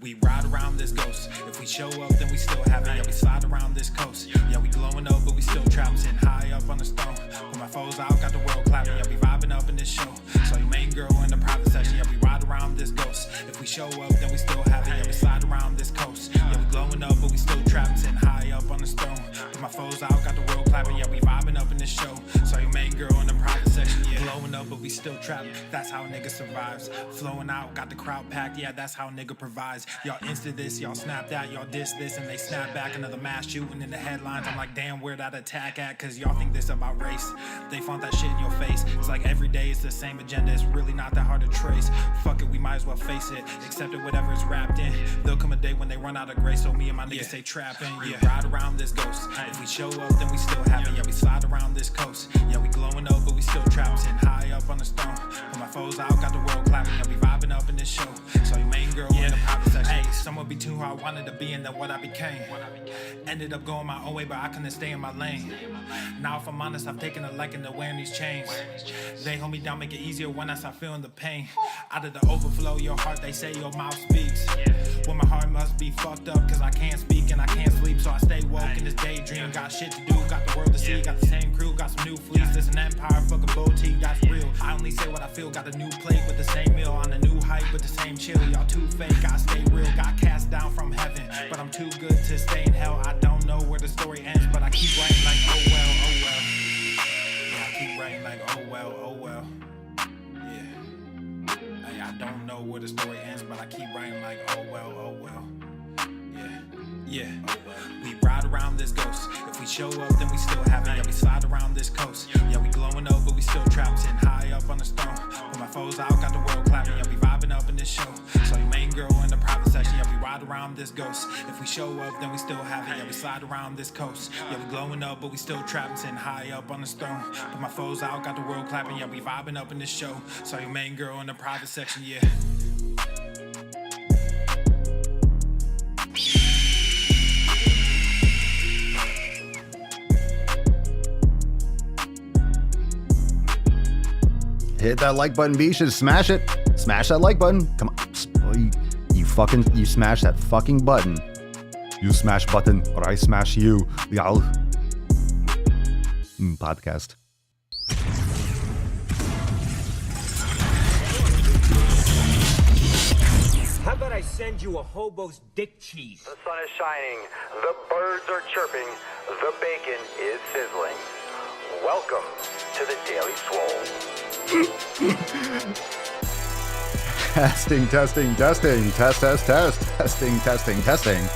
We ride around this ghost. If we show up, then we still have it. Yeah, we slide around this coast. Yeah, we glowing up, but we still trapped. Sitting high up on the stone. When my foes out, got the world clapping. Yeah, we vibing up in this show. So your main girl in the private session. Yeah, we ride around this ghost. If we show up, then we still have it. Yeah, we slide around this coast. Yeah, we glowing up, but we still trapped. Sitting high up on the stone. When my foes out, got the world clapping. Yeah, we vibing up in this show. So your main girl in the private section. Yeah, glowing up, but we still trapped. That's how a nigga survives. Flowing out, got the crowd packed. Yeah, that's how a nigga provides. Y'all insta this, y'all snap that, y'all diss this, and they snap back. Another mass shooting in the headlines. I'm like, damn, where that attack at? Cause y'all think this about race. They font that shit in your face. It's like every day it's the same agenda. It's really not that hard to trace. Fuck it, we might as well face it. Accept it, whatever it's wrapped in. There'll come a day when they run out of grace. So me and my niggas stay trapping. Yeah, ride around this ghost. If we show up, then we still have it. Yeah, we slide around this coast. Yeah, we glowing up, but we still trapped. Sitting high up on the stone. When my foes out, got the world clapping. Yeah, we vibing up in this show. So your main girl in the private section. Hey, someone be too who I wanted to be and then what I became. Ended up going my own way, but I couldn't stay in my lane. Now if I'm honest, I've taken a liking to wearing these chains. They hold me down, make it easier when I start feeling the pain. Out of the overflow, your heart, they say your mouth speaks. Well, my heart must be fucked up, cause I can't speak and I can't sleep. So I stay woke in this daydream. Got shit to do, got the world to see. Got the same crew, got some new fleets. This an empire, fuck a boutique, that's real. I only say what I feel, got a new plate with the same meal. On a new height with the same chill. Y'all too fake, I stay real. Got cast down from heaven, but I'm too good to stay in hell. I don't know where the story ends, but I keep writing like oh well, oh well. Yeah, I keep writing like oh well, oh well. Yeah, hey, I don't know where the story ends, but I keep writing like oh well, oh well. Yeah, we ride around this ghost. If we show up, then we still have it. Yeah, we slide around this coast. Yeah, we glowing up, but we still trapped. Sitting high up on the stone. When my foes out, got the world clapping. Yeah, we vibing up in this show. So your main girl in the private section. Yeah, we ride around this ghost. If we show up, then we still have it. Yeah, we slide around this coast. Yeah, we glowing up, but we still trapped. Sitting high up on the stone. But my foes out, got the world clapping. Yeah, we vibing up in this show. So your main girl in the private section. Yeah. Hit that like button, B. Should smash it. Smash that like button. Come on. Oh, you smash that fucking button. You smash button, or I smash you. Y'all. Podcast. How about I send you a hobo's dick cheese? The sun is shining, the birds are chirping, the bacon is sizzling. Welcome to the Daily Swole. Testing, testing, testing, test, test, test, testing, testing, testing,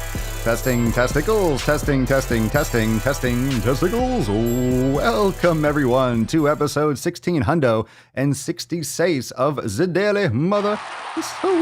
testing, testicles, testing, testing, testing, testing, testicles. Welcome everyone to episode 16 hundo and 66 of the Daily Mother Swole,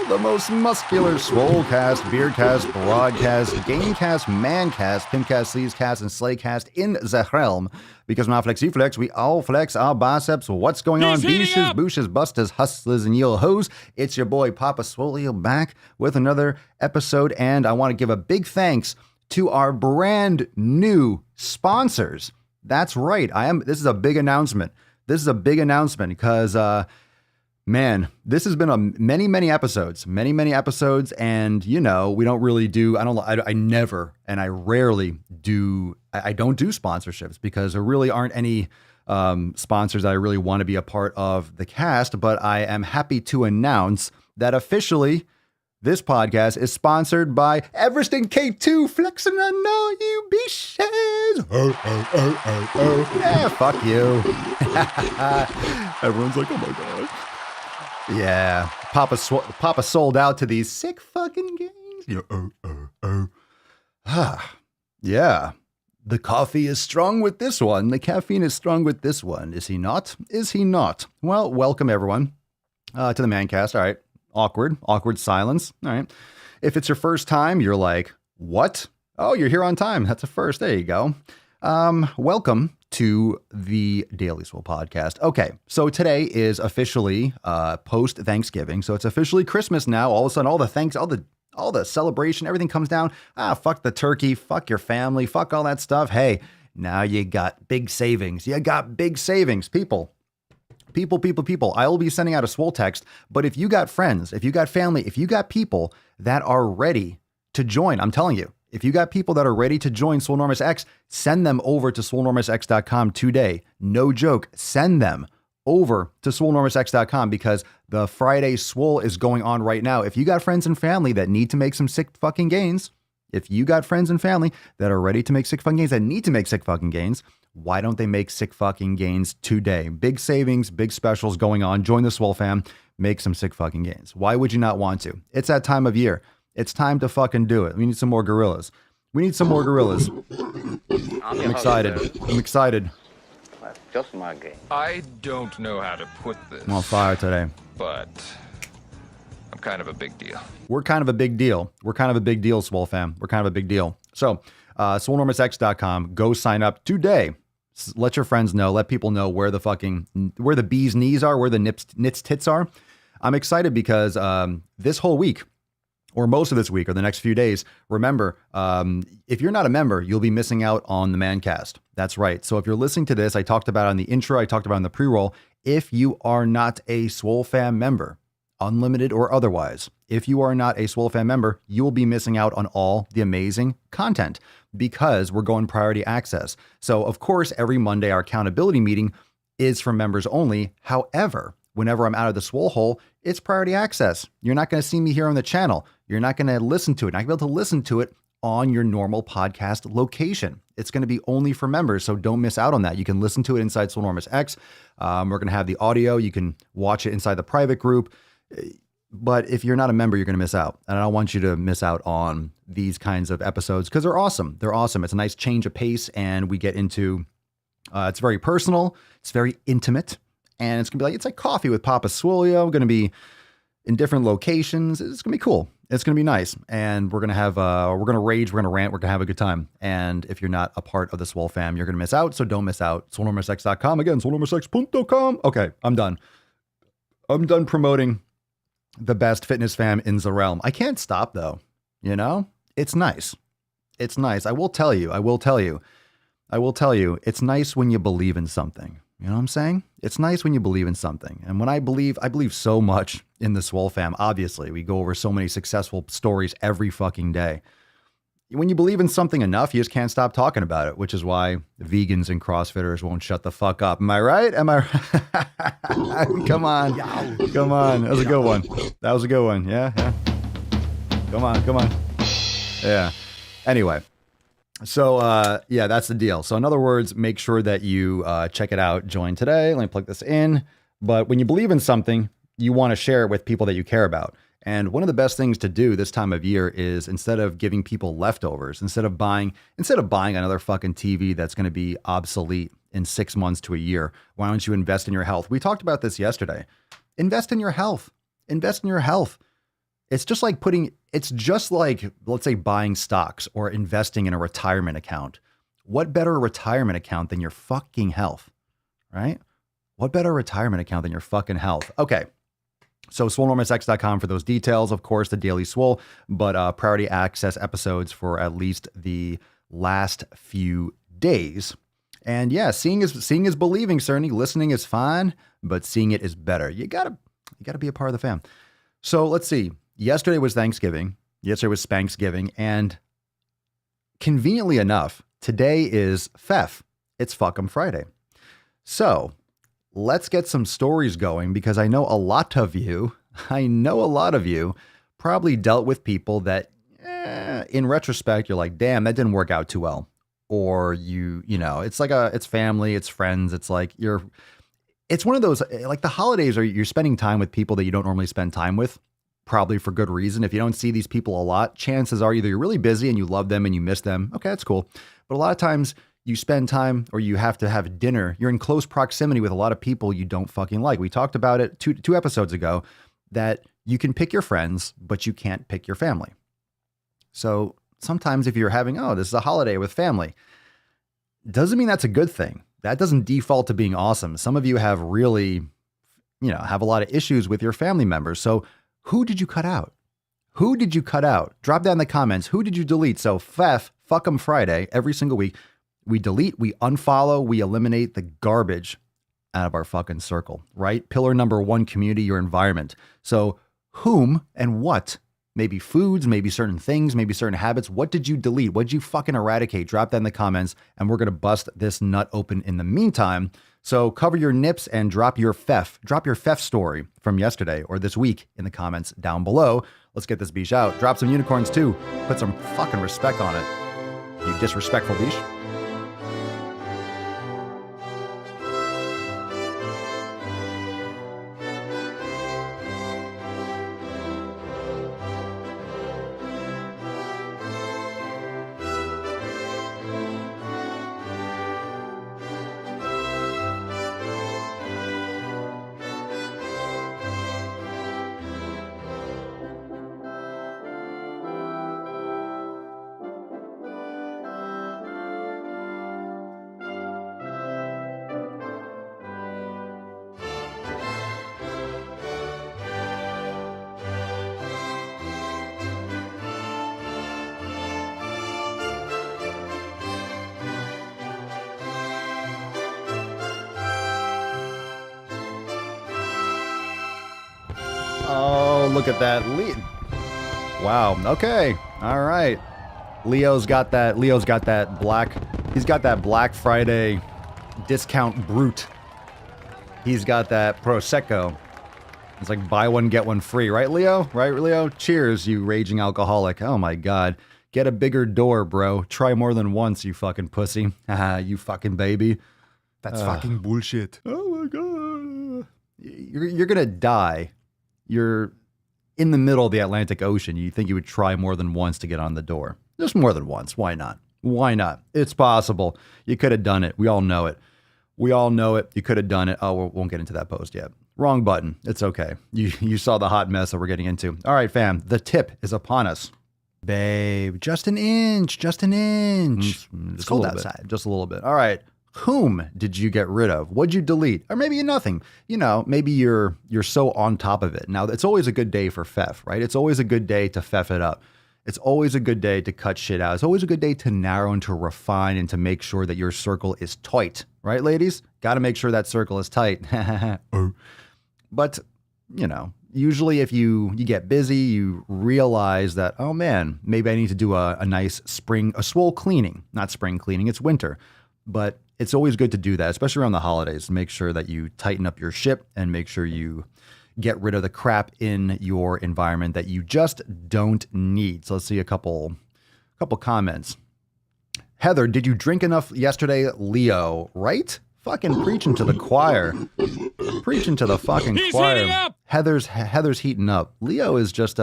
the most muscular swolecast, beardcast, broadcast, gamecast, mancast, pimpcast, sleazecast, and slaycast in the realm. Because when I flex, you flex, we all flex our biceps. What's going on? Beaches, booshes, busters, hustlers, and yo hoes. It's your boy Papa Swolio back with another episode, and I want to give a big thanks to our brand new sponsors. That's right. This is a big announcement. This is a big announcement because man, this has been many episodes, and we don't really do. I never and I rarely do. I don't do sponsorships because there really aren't any sponsors that I really want to be a part of the cast. But I am happy to announce that officially this podcast is sponsored by Everest and K2 flexing on all you bitches. Yeah, fuck you. Everyone's like, oh my god. Yeah, Papa sold out to these sick fucking games. Yeah, the coffee is strong with this one. The caffeine is strong with this one. Is he not? Is he not? Well, welcome everyone to the Mancast. All right, awkward silence. All right, if it's your first time, you're like, what? Oh, you're here on time. That's a first. There you go. Welcome to the Daily Swole podcast. Okay, so today is officially post Thanksgiving, so it's officially Christmas now. All of a sudden, all the celebration, everything comes down. Fuck the turkey, fuck your family, fuck all that stuff. Hey, now you got big savings. You got big savings, people. People. I will be sending out a Swole text, but if you got friends, if you got family, if you got people that are ready to join, I'm telling you, if you got people that are ready to join Swolenormous X, send them over to swolenormousx.com today. No joke. Send them over to swolenormousx.com because the Friday Swole is going on right now. If you got friends and family that need to make some sick fucking gains, if you got friends and family that are ready to make sick fucking gains, that need to make sick fucking gains, why don't they make sick fucking gains today? Big savings, big specials going on. Join the Swole fam. Make some sick fucking gains. Why would you not want to? It's that time of year. It's time to fucking do it. We need some more gorillas. I'm excited. That's just my game. I don't know how to put this. I'm on fire today. But I'm kind of a big deal. We're kind of a big deal. Swole fam. We're kind of a big deal. So, swolenormousx.com. Go sign up today. Let your friends know. Let people know where the bee's knees are, where the nits tits are. I'm excited because this whole week, or most of this week, or the next few days, remember, if you're not a member, you'll be missing out on the Mancast. That's right. So if you're listening to this, I talked about it on the intro, I talked about it in the pre-roll. If you are not a Swole fam member, unlimited or otherwise, if you are not a Swole fam member, you will be missing out on all the amazing content because we're going priority access. So of course, every Monday, our accountability meeting is for members only. However, whenever I'm out of the Swole hole, it's priority access. You're not going to see me here on the channel. You're not going to listen to it. Not going to be able to listen to it on your normal podcast location. It's going to be only for members, so don't miss out on that. You can listen to it inside Swolenormous X. We're going to have the audio. You can watch it inside the private group. But if you're not a member, you're going to miss out. And I don't want you to miss out on these kinds of episodes because they're awesome. They're awesome. It's a nice change of pace, and we get into, it's very personal. It's very intimate. And it's going to be it's like coffee with Papa Swolio. We're going to be in different locations. It's going to be cool. It's going to be nice. And we're going to have, we're going to rage. We're going to rant. We're going to have a good time. And if you're not a part of the Swole fam, you're going to miss out. So don't miss out. Swolenormousx.com. Again, swolenormousx.com. Okay, I'm done. I'm done promoting the best fitness fam in the realm. I can't stop though. You know, it's nice. It's nice. I will tell you, it's nice when you believe in something. You know what I'm saying? It's nice when you believe in something. And when I believe so much in the Swole fam. Obviously, we go over so many successful stories every fucking day. When you believe in something enough, you just can't stop talking about it, which is why vegans and CrossFitters won't shut the fuck up. Am I right? Come on. That was a good one. Yeah. Come on. Yeah. Anyway. So, yeah, that's the deal. So in other words, make sure that you check it out. Join today. Let me plug this in. But when you believe in something, you want to share it with people that you care about. And one of the best things to do this time of year is instead of giving people leftovers, instead of buying another fucking TV that's going to be obsolete in 6 months to a year, why don't you invest in your health? We talked about this yesterday. Invest in your health. It's just like let's say buying stocks or investing in a retirement account. What better retirement account than your fucking health, right? What better retirement account than your fucking health? Okay. So swolenormousx.com for those details, of course, the Daily Swole, but priority access episodes for at least the last few days. And yeah, seeing is believing, certainly. Listening is fine, but seeing it is better. You gotta be a part of the fam. So let's see. Yesterday was Thanksgiving. Yesterday was Spanksgiving. And conveniently enough, today is Feff. It's Fuckum Friday. So let's get some stories going because I know a lot of you probably dealt with people that in retrospect, you're like, damn, that didn't work out too well. Or it's family, it's friends. It's like it's one of those, like the holidays you're spending time with people that you don't normally spend time with, probably for good reason. If you don't see these people a lot, chances are either you're really busy and you love them and you miss them. Okay, that's cool. But a lot of times you spend time or you have to have dinner. You're in close proximity with a lot of people you don't fucking like. We talked about it two episodes ago that you can pick your friends, but you can't pick your family. So sometimes if you're having, this is a holiday with family, doesn't mean that's a good thing. That doesn't default to being awesome. Some of you have really, have a lot of issues with your family members. So who did you cut out? Drop down in the comments. Who did you delete? So Feff, Fuckum Friday, every single week, we delete, we unfollow, we eliminate the garbage out of our fucking circle, right? Pillar number 1, community, your environment. So whom and what? Maybe foods, maybe certain things, maybe certain habits. What did you delete? What did you fucking eradicate? Drop that in the comments, and we're going to bust this nut open in the meantime. So cover your nips and drop your Feff story from yesterday or this week in the comments down below. Let's get this beach out. Drop some unicorns too. Put some fucking respect on it. You disrespectful beach. Oh, look at that. Wow. Okay. All right. Leo's got that black. He's got that Black Friday discount brute. He's got that Prosecco. It's like buy one, get one free. Right, Leo? Right, Leo? Cheers, you raging alcoholic. Oh, my God. Get a bigger door, bro. Try more than once, you fucking pussy. Haha, you fucking baby. That's fucking bullshit. Oh, my God. You're going to die. You're in the middle of the Atlantic Ocean. You think you would try more than once to get on the door. Just more than once. Why not? Why not? It's possible. You could have done it. We all know it. We all know it. You could have done it. Oh, we won't get into that post yet. Wrong button. It's okay. You saw the hot mess that we're getting into. All right, fam. The tip is upon us. Babe, just an inch. Just an inch. It's cold outside. Just a little bit. All right. Whom did you get rid of? What'd you delete? Or maybe nothing. You know, maybe you're so on top of it. Now, it's always a good day for Feff, right? It's always a good day to Feff it up. It's always a good day to cut shit out. It's always a good day to narrow and to refine and to make sure that your circle is tight. Right, ladies? Got to make sure that circle is tight. But, you know, usually if you get busy, you realize that, oh man, maybe I need to do a nice swole cleaning. Not spring cleaning, it's winter. But it's always good to do that, especially around the holidays. Make sure that you tighten up your ship and make sure you get rid of the crap in your environment that you just don't need. So let's see a couple comments. Heather, did you drink enough yesterday? Leo, right? Fucking preaching to the choir. Preaching to the fucking choir. Heating up! Heather's heating up. Leo is just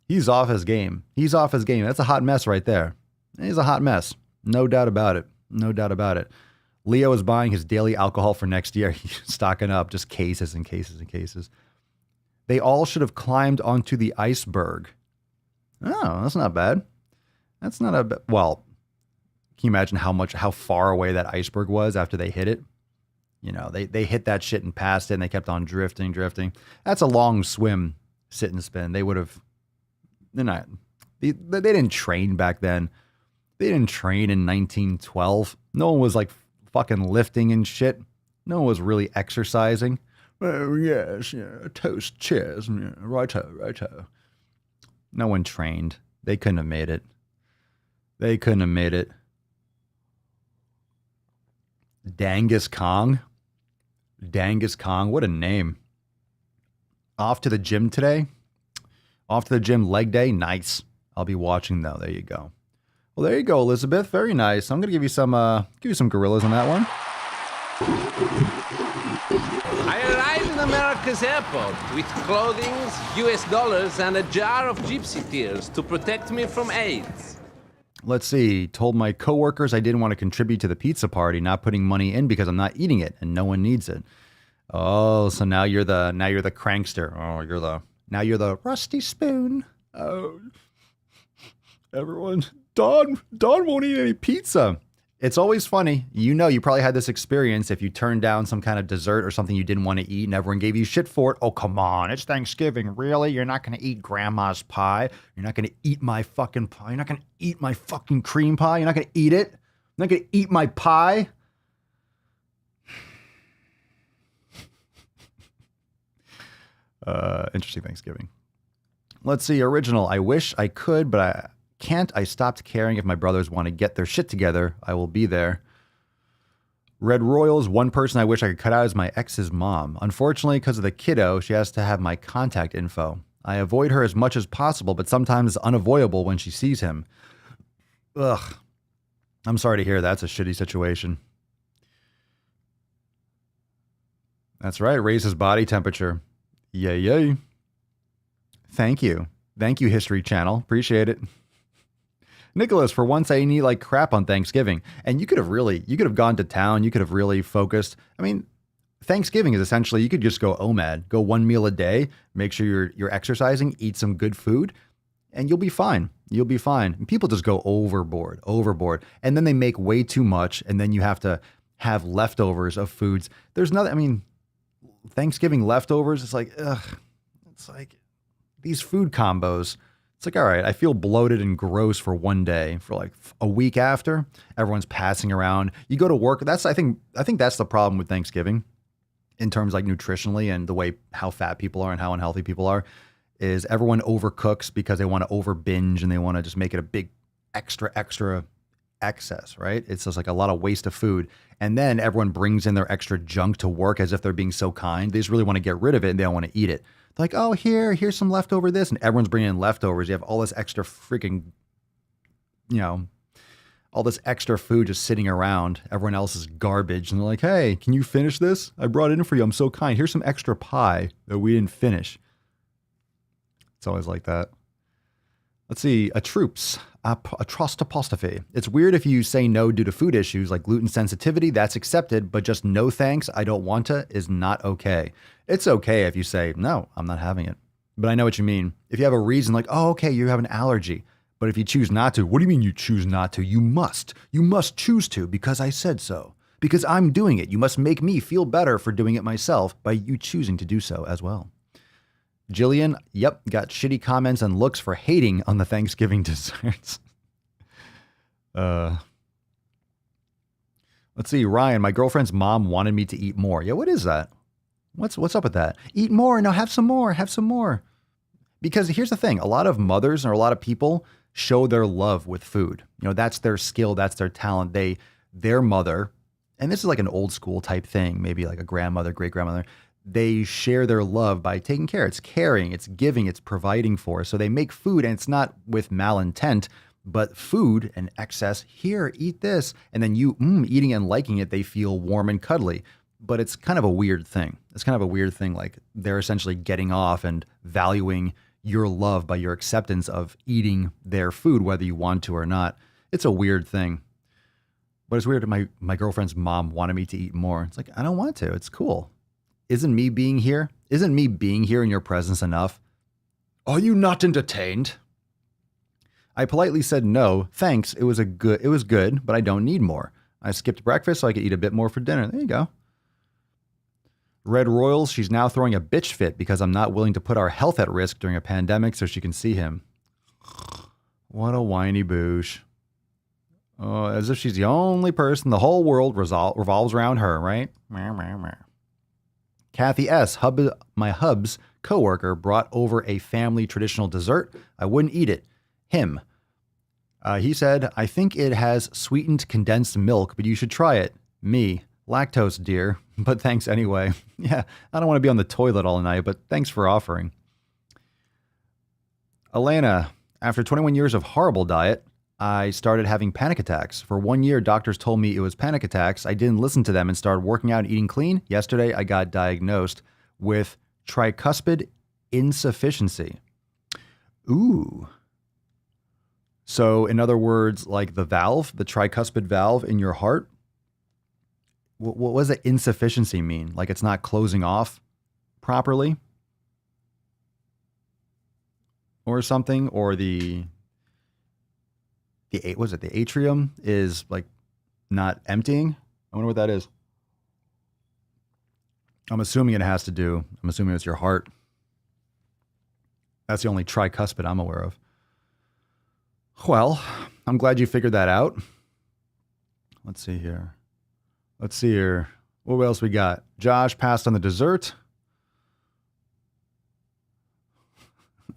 he's off his game. He's off his game. That's a hot mess right there. He's a hot mess. No doubt about it. No doubt about it. Leo is buying his daily alcohol for next year. He's stocking up just cases and cases and cases. They all should have climbed onto the iceberg. Oh, that's not bad. That's not a bad. Well, can you imagine how far away that iceberg was after they hit it? You know, they hit that shit and passed it and they kept on drifting. That's a long swim, sit and spin. They would have, they didn't train back then. They didn't train in 1912. No one was like fucking lifting and shit. No one was really exercising. Oh, yes, yeah, toast, cheers, yeah, righto. No one trained. They couldn't have made it. Dangus Kong, what a name. Off to the gym today? Off to the gym leg day? Nice. I'll be watching though. There you go. Well, there you go, Elizabeth. Very nice. I'm going to give you some gorillas on that one. I arrived in America's airport with clothing, US dollars, and a jar of gypsy tears to protect me from AIDS. Let's see. Told my coworkers I didn't want to contribute to the pizza party, not putting money in because I'm not eating it and no one needs it. Oh, so now you're the crankster. Oh, you're the rusty spoon. Oh, everyone. Don won't eat any pizza. It's always funny. You know, you probably had this experience if you turned down some kind of dessert or something you didn't want to eat and everyone gave you shit for it. Oh, come on. It's Thanksgiving. Really? You're not going to eat grandma's pie? You're not going to eat my fucking pie? You're not going to eat my fucking cream pie? You're not going to eat it? You're not going to eat my pie? Interesting Thanksgiving. Let's see. Original. I wish I could, but I can't. I stopped caring. If my brothers want to get their shit together, I will be there. Red Royals. One person I wish I could cut out is my ex's mom. Unfortunately, because of the kiddo, she has to have my contact info. I avoid her as much as possible, but sometimes it's unavoidable when she sees him. Ugh. I'm sorry to hear that's a shitty situation. That's right. Raise his body temperature. Yay, yay. Thank you. Thank you, History Channel. Appreciate it. Nicholas, for once I eat like crap on Thanksgiving. And you could have gone to town. You could have really focused. I mean, Thanksgiving is essentially, you could just go OMAD, go one meal a day, make sure you're exercising, eat some good food, and you'll be fine. You'll be fine. And people just go overboard. And then they make way too much. And then you have to have leftovers of foods. There's nothing, I mean, Thanksgiving leftovers, it's like, ugh. It's like these food combos. It's like, all right, I feel bloated and gross for one day. For like a week after, everyone's passing around. You go to work. I think that's the problem with Thanksgiving in terms like nutritionally and the way how fat people are and how unhealthy people are, is everyone overcooks because they want to over binge and they want to just make it a big extra excess, right? It's just like a lot of waste of food. And then everyone brings in their extra junk to work as if they're being so kind. They just really want to get rid of it and they don't want to eat it. They're like, oh, here's some leftover this. And everyone's bringing in leftovers. You have all this extra freaking, all this extra food just sitting around. Everyone else is garbage. And they're like, hey, can you finish this? I brought it in for you. I'm so kind. Here's some extra pie that we didn't finish. It's always like that. Let's see. A troops. A trust apostrophe. It's weird if you say no due to food issues like gluten sensitivity. That's accepted. But just no thanks, I don't want to, is not okay. It's okay if you say, no, I'm not having it. But I know what you mean. If you have a reason like, oh, okay, you have an allergy. But if you choose not to, what do you mean you choose not to? You must. You must choose to because I said so. Because I'm doing it. You must make me feel better for doing it myself by you choosing to do so as well. Jillian, yep, got shitty comments and looks for hating on the Thanksgiving desserts. Let's see, Ryan, my girlfriend's mom wanted me to eat more. Yeah, what is that? What's up with that? Eat more. Now have some more. Because here's the thing. A lot of mothers or a lot of people show their love with food. That's their skill. That's their talent. Their mother, and this is like an old school type thing, maybe like a grandmother, great grandmother. They share their love by taking care. It's caring, it's giving, it's providing for. So they make food and it's not with malintent, but food and excess. Here, eat this. And then you eating and liking it, they feel warm and cuddly. But it's kind of a weird thing. Like they're essentially getting off and valuing your love by your acceptance of eating their food, whether you want to or not. It's a weird thing. But it's weird. My girlfriend's mom wanted me to eat more. It's like, I don't want to. It's cool. Isn't me being here in your presence enough? Are you not entertained? I politely said no, thanks. It was good, but I don't need more. I skipped breakfast so I could eat a bit more for dinner. There you go. Red Royals, she's now throwing a bitch fit because I'm not willing to put our health at risk during a pandemic so she can see him. What a whiny boosh. Oh, as if she's the only person, the whole world revolves around her, right? Kathy S., my hub's coworker, brought over a family traditional dessert. I wouldn't eat it. Him. He said, I think it has sweetened condensed milk, but you should try it. Me. Lactose, dear. But thanks anyway. Yeah, I don't want to be on the toilet all night, but thanks for offering. Elena, after 21 years of horrible diet, I started having panic attacks. For 1 year, doctors told me it was panic attacks. I didn't listen to them and started working out and eating clean. Yesterday, I got diagnosed with tricuspid insufficiency. Ooh. So in other words, like the tricuspid valve in your heart, what does the insufficiency mean? Like it's not closing off properly? Or something? Or the atrium is like not emptying? I wonder what that is. I'm assuming it's your heart. That's the only tricuspid I'm aware of. Well, I'm glad you figured that out. Let's see here. What else we got? Josh passed on the dessert.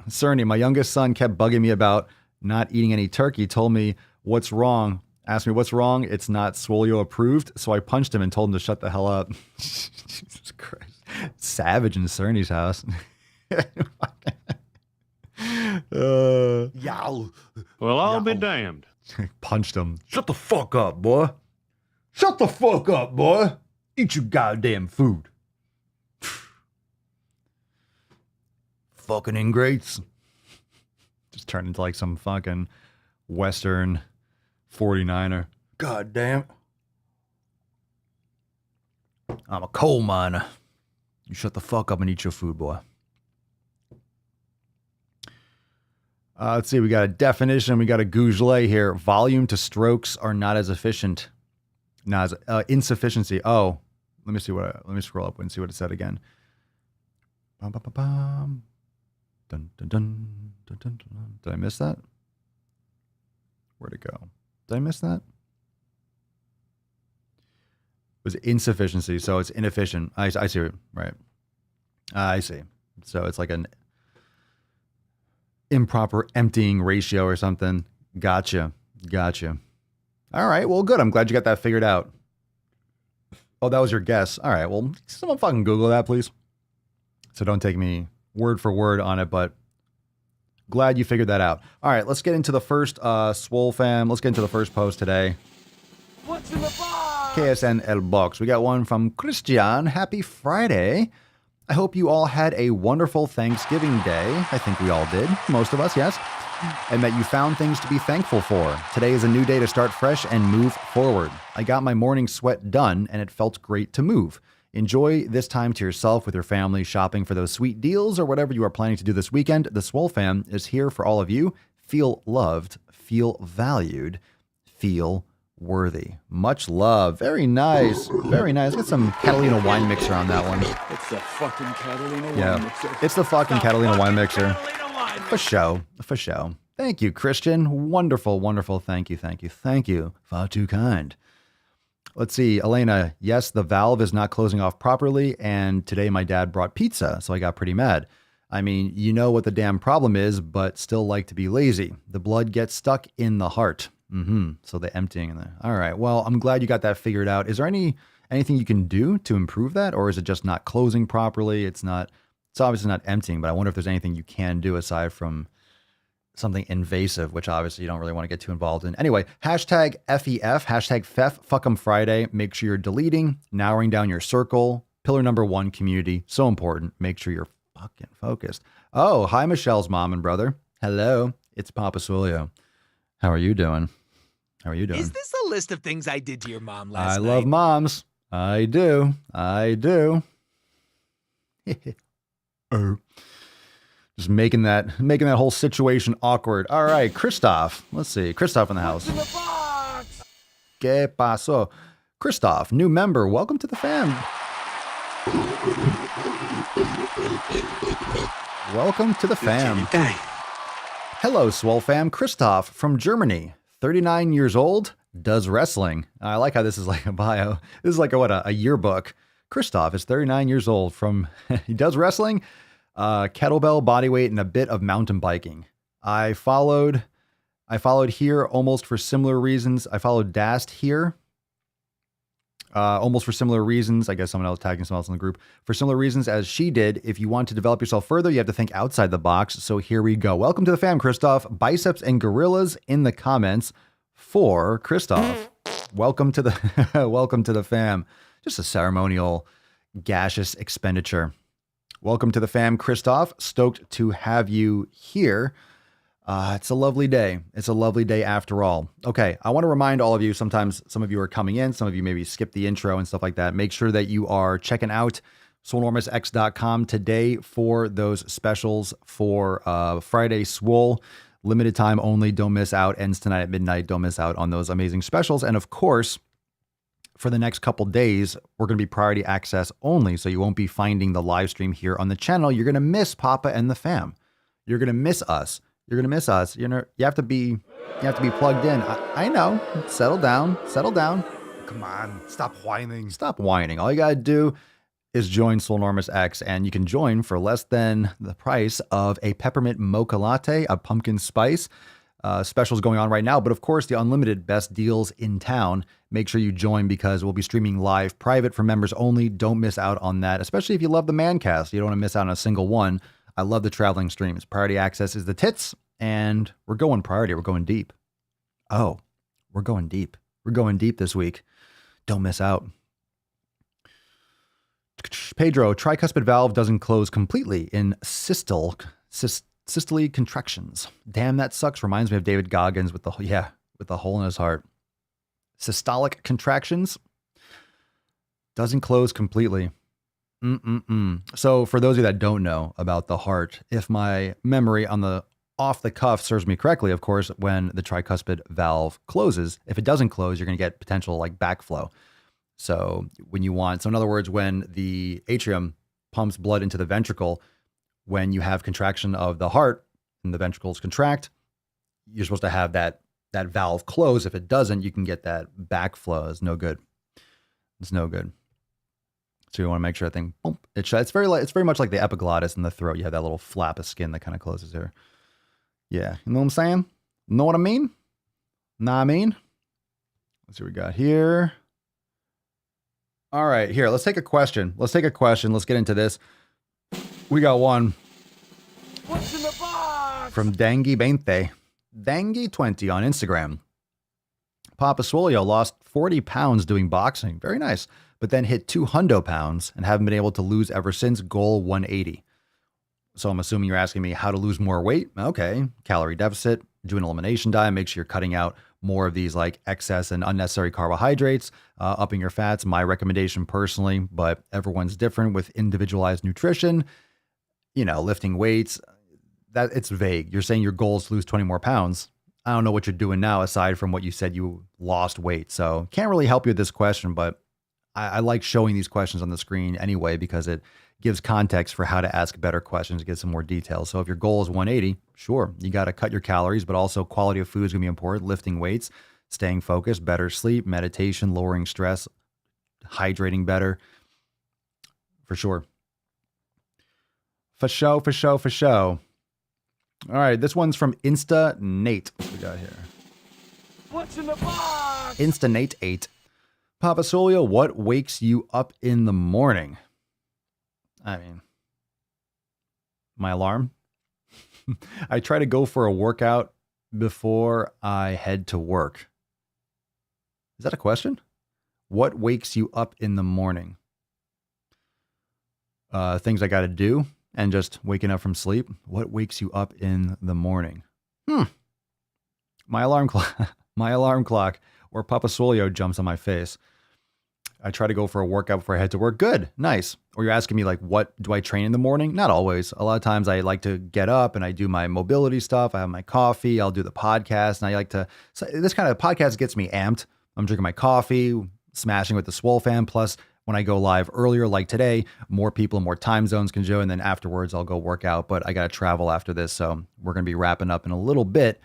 Cerny, my youngest son kept bugging me about not eating any turkey, told me what's wrong. Asked me what's wrong. It's not Swolio approved. So I punched him and told him to shut the hell up. Jesus Christ. Savage in Cerny's house. Yow. Well, I'll be damned. Punched him. Shut the fuck up, boy. Shut the fuck up, boy. Eat your goddamn food. Fucking ingrates. Just turned into like some fucking Western 49er. God damn. I'm a coal miner. You shut the fuck up and eat your food, boy. Let's see. We got a definition. We got a Gougelet here. Volume to strokes are not as efficient. Not as insufficiency. Oh, let me see what. Let me scroll up and see what it said again. Bum, bum, bum, bum. Dun, dun, dun, dun, dun, dun. Did I miss that? Where'd it go? Did I miss that? It was insufficiency, so it's inefficient. I see it. Right. I see. So it's like an improper emptying ratio or something. Gotcha. All right. Well, good. I'm glad you got that figured out. Oh, that was your guess. All right. Well, someone fucking Google that, please. So don't take me word for word on it, but glad you figured that out. All right. Let's get into the first Swole fam. Let's get into the first post today. What's in the box? KSN El Box. We got one from Christian. Happy Friday. I hope you all had a wonderful Thanksgiving day. I think we all did. Most of us, yes. And that you found things to be thankful for. Today is a new day to start fresh and move forward. I got my morning sweat done, and it felt great to move. Enjoy this time to yourself with your family, shopping for those sweet deals or whatever you are planning to do this weekend. The Swole fam is here for all of you. Feel loved, feel valued, feel worthy. Much love. Very nice. Very nice. Get some Catalina wine mixer on that one. It's the fucking Catalina wine mixer. It's the fucking Catalina wine mixer. For show. For show. Thank you, Christian. Wonderful, wonderful. Thank you. Far too kind. Let's see. Elena, yes, the valve is not closing off properly, and today my dad brought pizza, so I got pretty mad. I mean, you know what the damn problem is, but still like to be lazy. The blood gets stuck in the heart. So the emptying in there. All right. Well, I'm glad you got that figured out. Is there anything you can do to improve that, or is it just not closing properly? It's obviously not emptying, but I wonder if there's anything you can do aside from something invasive, which obviously you don't really want to get too involved in. Anyway, hashtag FEF, hashtag Feff Friday. Make sure you're deleting, narrowing down your circle. Pillar number 1, community. So important. Make sure you're fucking focused. Oh, hi, Michelle's mom and brother. Hello. It's Papa Swolio. How are you doing? Is this a list of things I did to your mom last night? I love moms. I do. Just making that whole situation awkward. All right, Christoph. Let's see. Christoph in the house. What's in the box? ¿Qué pasó? Christoph, new member. Welcome to the fam. Welcome to the fam. Hello, Swole fam. Christoph from Germany. 39 years old, does wrestling. I like how this is like a bio. This is like a yearbook. Christoph is 39 years old. He does wrestling, kettlebell, bodyweight, and a bit of mountain biking. I followed here almost for similar reasons. I followed Dast here. Almost for similar reasons. I guess someone else tagging someone else in the group. For similar reasons as she did. If you want to develop yourself further, you have to think outside the box. So here we go. Welcome to the fam, Christoph. Biceps and gorillas in the comments for Christoph. Welcome to the fam. Just a ceremonial gaseous expenditure. Welcome to the fam, Christoph. Stoked to have you here. It's a lovely day. It's a lovely day after all. Okay, I want to remind all of you, sometimes some of you are coming in, some of you maybe skip the intro and stuff like that. Make sure that you are checking out Swolenormousx.com today for those specials for Friday Swole. Limited time only. Don't miss out. Ends tonight at midnight. Don't miss out on those amazing specials. And of course, for the next couple days, we're going to be priority access only. So you won't be finding the live stream here on the channel. You're going to miss Papa and the fam. You're going to miss us. You're going to miss us. You have to be plugged in. I know. Settle down. Come on. Stop whining. All you got to do is Join Swolenormous X, and you can join for less than the price of a peppermint mocha latte, a pumpkin spice. Specials going on right now, but of course the unlimited best deals in town. Make sure you join because we'll be streaming live private for members only. Don't miss out on that, especially if you love the Mancast. You don't want to miss out on a single one. I love the traveling streams. Priority access is the tits, and we're going priority. We're going deep. Oh, we're going deep. We're going deep this week. Don't miss out. Pedro, tricuspid valve doesn't close completely in systole contractions. Damn, that sucks. Reminds me of David Goggins with the hole in his heart. Systolic contractions doesn't close completely. So for those of you that don't know about the heart, if my memory on the off the cuff serves me correctly, of course, when the tricuspid valve closes, if it doesn't close, you're going to get potential like backflow. So in other words, when the atrium pumps blood into the ventricle, when you have contraction of the heart and the ventricles contract, you're supposed to have that valve close. If it doesn't, you can get that backflow. It's no good. It's no good. So you want to make sure that thing, boom, it's very much like the epiglottis in the throat. You have that little flap of skin that kind of closes here. Yeah. You know what I'm saying? Know what I mean? Nah, I mean. Let's see what we got here. All right, here, let's take a question. Let's get into this. We got one. What's in the box? From Dangy20. Dangy20 on Instagram. Papa Swolio lost 40 pounds doing boxing. Very nice. But then hit 200 pounds and haven't been able to lose ever since. Goal 180. So I'm assuming you're asking me how to lose more weight. Okay. Calorie deficit, do an elimination diet. Make sure you're cutting out more of these like excess and unnecessary carbohydrates, upping your fats. My recommendation personally, but everyone's different with individualized nutrition, lifting weights. That it's vague. You're saying your goal is to lose 20 more pounds. I don't know what you're doing now aside from what you said you lost weight. So can't really help you with this question, but I like showing these questions on the screen anyway, because it gives context for how to ask better questions, get some more details. So if your goal is 180, sure, you got to cut your calories, but also quality of food is going to be important. Lifting weights, staying focused, better sleep, meditation, lowering stress, hydrating better. For sure. For show. All right, this one's from Insta Nate. What we got here? What's in the box? Insta Nate 8. Papa Swolio, what wakes you up in the morning? I mean, my alarm. I try to go for a workout before I head to work. Is that a question? What wakes you up in the morning? Things I got to do and just waking up from sleep. What wakes you up in the morning? My alarm clock or Papa Swolio jumps on my face. I try to go for a workout before I head to work. Good. Nice. Or you're asking me like, what do I train in the morning? Not always. A lot of times I like to get up and I do my mobility stuff. I have my coffee. I'll do the podcast. And I like to, so this kind of podcast gets me amped. I'm drinking my coffee, smashing with the Swole fam. Plus when I go live earlier, like today, more people, more time zones can join. And then afterwards I'll go work out, but I got to travel after this. So we're going to be wrapping up in a little bit,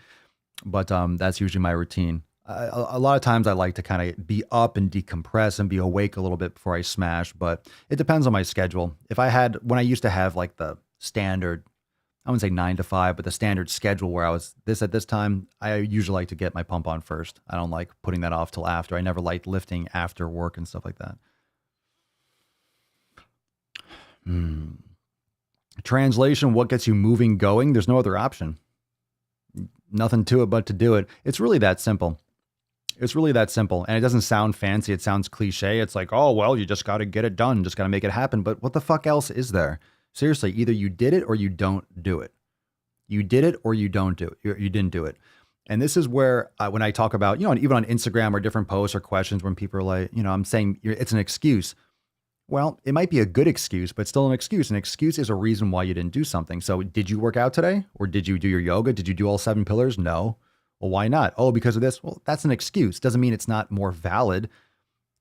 but that's usually my routine. A lot of times I like to kind of be up and decompress and be awake a little bit before I smash, but it depends on my schedule. When I used to have like the standard, I wouldn't say 9 to 5, but the standard schedule where I was at this time, I usually like to get my pump on first. I don't like putting that off till after. I never liked lifting after work and stuff like that. Translation, what gets you moving, going? There's no other option. Nothing to it but to do it. It's really that simple. And it doesn't sound fancy. It sounds cliche. It's like, oh, well, you just got to get it done. Just got to make it happen. But what the fuck else is there? Seriously, either you did it or you don't do it. You did it or you don't do it. You didn't do it. And this is where when I talk about, even on Instagram or different posts or questions when people are like, I'm saying it's an excuse. Well, it might be a good excuse, but still an excuse. An excuse is a reason why you didn't do something. So did you work out today? Or did you do your yoga? Did you do all 7 pillars? No. Well, why not? Oh, because of this? Well, that's an excuse. Doesn't mean it's not more valid.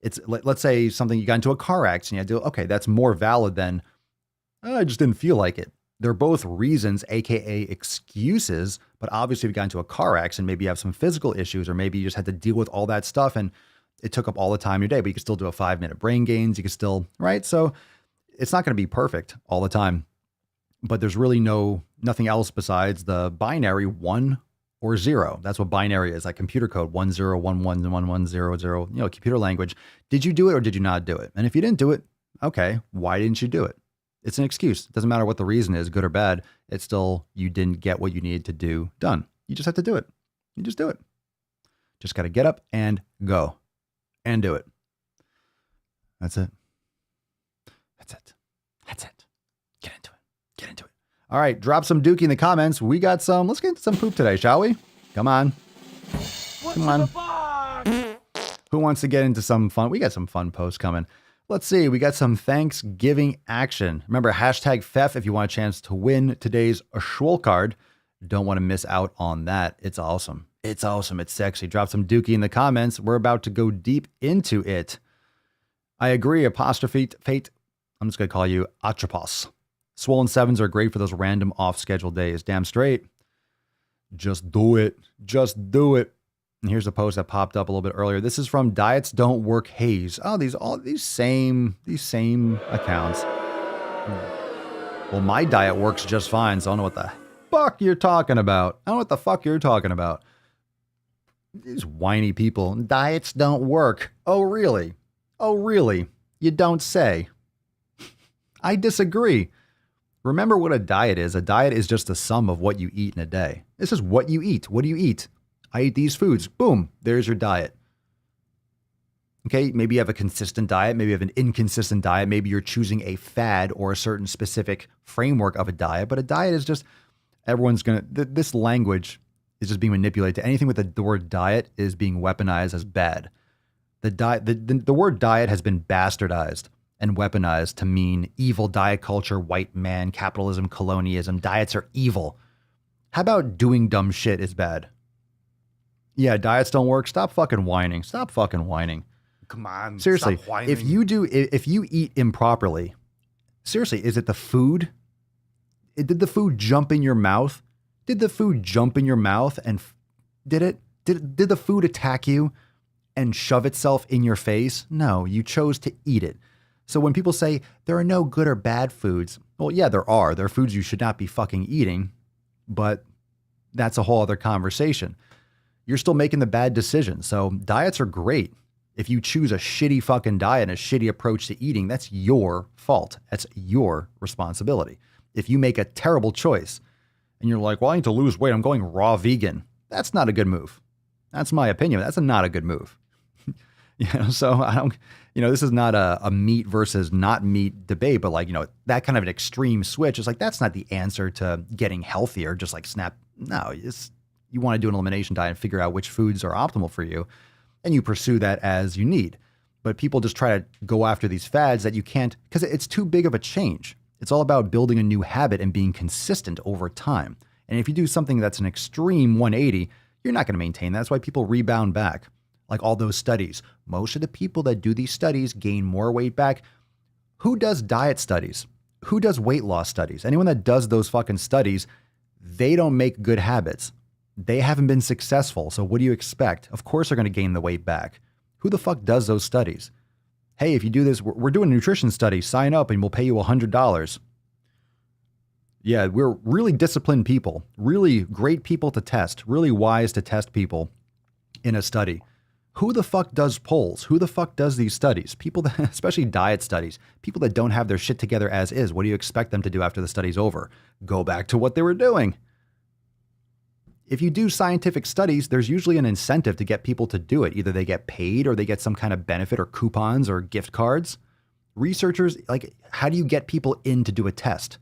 It's, let's say something, you got into a car accident. You had to, okay, that's more valid than, I just didn't feel like it. They're both reasons, AKA excuses, but obviously if you got into a car accident, maybe you have some physical issues, or maybe you just had to deal with all that stuff and it took up all the time in your day, but you could still do a 5-minute brain gains. You could still, right? So it's not going to be perfect all the time, but there's really nothing else besides the binary 1 or 0. That's what binary is, like computer code 10111100, computer language. Did you do it or did you not do it? And if you didn't do it, okay, why didn't you do it? It's an excuse. It doesn't matter what the reason is, good or bad. It's still, you didn't get what you needed to do done. You just have to do it. You just do it. Just got to get up and go and do it. That's it. That's it. That's it. Get into it. Get into it. All right. Drop some dookie in the comments. Let's get into some poop today, shall we? Come on. Come on. Who wants to get into some fun? We got some fun posts coming. Let's see. We got some Thanksgiving action. Remember, hashtag Feff if you want a chance to win today's Swole card. Don't want to miss out on that. It's awesome. It's awesome. It's sexy. Drop some dookie in the comments. We're about to go deep into it. I agree. Apostrophe fate. I'm just going to call you Atropos. Swollen 7s are great for those random off-schedule days. Damn straight. Just do it. Just do it. And here's a post that popped up a little bit earlier. This is from Diets Don't Work HAES. Oh, these same accounts. Well, my diet works just fine, so I don't know what the fuck you're talking about. I don't know what the fuck you're talking about. These whiny people. Diets don't work. Oh, really? Oh, really? You don't say. I disagree. Remember what a diet is. A diet is just the sum of what you eat in a day. This is what you eat. What do you eat? I eat these foods. Boom. There's your diet. Okay. Maybe you have a consistent diet. Maybe you have an inconsistent diet. Maybe you're choosing a fad or a certain specific framework of a diet. But a diet is just, this language is just being manipulated. Anything with the word diet is being weaponized as bad. The word diet has been bastardized and weaponized to mean evil diet culture, white man, capitalism, colonialism. Diets are evil. How about doing dumb shit is bad? Yeah, diets don't work. Stop fucking whining. Stop fucking whining. Come on. Seriously, stop whining. if you eat improperly, seriously, is it the food? Did the food jump in your mouth? Did the food jump in your mouth and did the food attack you and shove itself in your face? No, you chose to eat it. So when people say there are no good or bad foods, well, yeah, there are. There are foods you should not be fucking eating, but that's a whole other conversation. You're still making the bad decision. So diets are great. If you choose a shitty fucking diet and a shitty approach to eating, that's your fault. That's your responsibility. If you make a terrible choice and you're like, well, I need to lose weight, I'm going raw vegan. That's not a good move. That's my opinion. That's not a good move. So I don't, this is not a meat versus not meat debate, but that kind of an extreme switch is like, that's not the answer to getting healthier. Just like snap. No, you want to do an elimination diet and figure out which foods are optimal for you. And you pursue that as you need. But people just try to go after these fads that you can't, because it's too big of a change. It's all about building a new habit and being consistent over time. And if you do something that's an extreme 180, you're not going to maintain that. That's why people rebound back. Like all those studies. Most of the people that do these studies gain more weight back. Who does diet studies? Who does weight loss studies? Anyone that does those fucking studies, they don't make good habits. They haven't been successful. So what do you expect? Of course they're going to gain the weight back. Who the fuck does those studies? Hey, if you do this, we're doing a nutrition study. Sign up and we'll pay you $100. Yeah, we're really disciplined people. Really great people to test. Really wise to test people in a study. Who the fuck does polls? Who the fuck does these studies? People that, especially diet studies, people that don't have their shit together as is. What do you expect them to do after the study's over? Go back to what they were doing. If you do scientific studies, there's usually an incentive to get people to do it. Either they get paid or they get some kind of benefit or coupons or gift cards. Researchers, how do you get people in to do a test?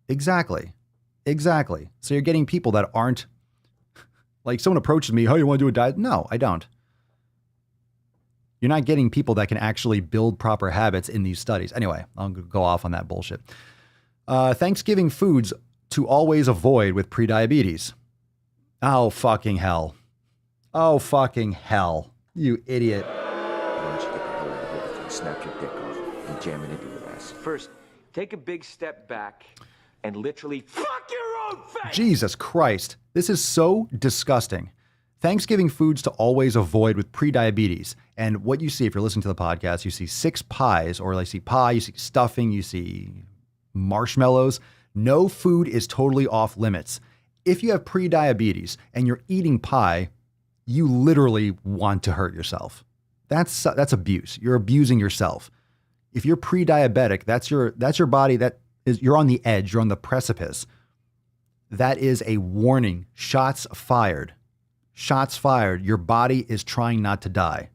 Exactly. So you're getting people that aren't, someone approaches me, oh, you want to do a diet? No, I don't. You're not getting people that can actually build proper habits in these studies. Anyway, I'll go off on that bullshit. Thanksgiving foods to always avoid with prediabetes. Oh, fucking hell. Oh, fucking hell. You idiot. Why don't you get the hell out of here before I snap your dick off and jam it into your ass? First, take a big step back and literally fuck your own face! Jesus Christ. This is so disgusting. Thanksgiving foods to always avoid with prediabetes. And what you see, if you're listening to the podcast, you see 6 pies, or like see pie, you see stuffing, you see marshmallows. No food is totally off limits. If you have prediabetes and you're eating pie, you literally want to hurt yourself. That's abuse. You're abusing yourself. If you're pre-diabetic, that's your body you're on the edge, you're on the precipice. That is a warning. Shots fired. Shots fired. Your body is trying not to die.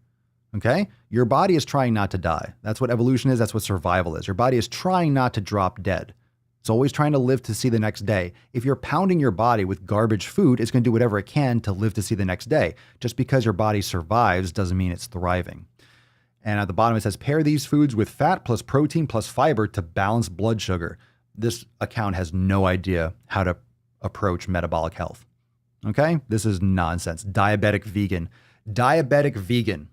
Okay? Your body is trying not to die. That's what evolution is. That's what survival is. Your body is trying not to drop dead. It's always trying to live to see the next day. If you're pounding your body with garbage food, it's going to do whatever it can to live to see the next day. Just because your body survives doesn't mean it's thriving. And at the bottom, it says, pair these foods with fat plus protein plus fiber to balance blood sugar. This account has no idea how to approach metabolic health. Okay? This is nonsense. Diabetic vegan. Diabetic vegan.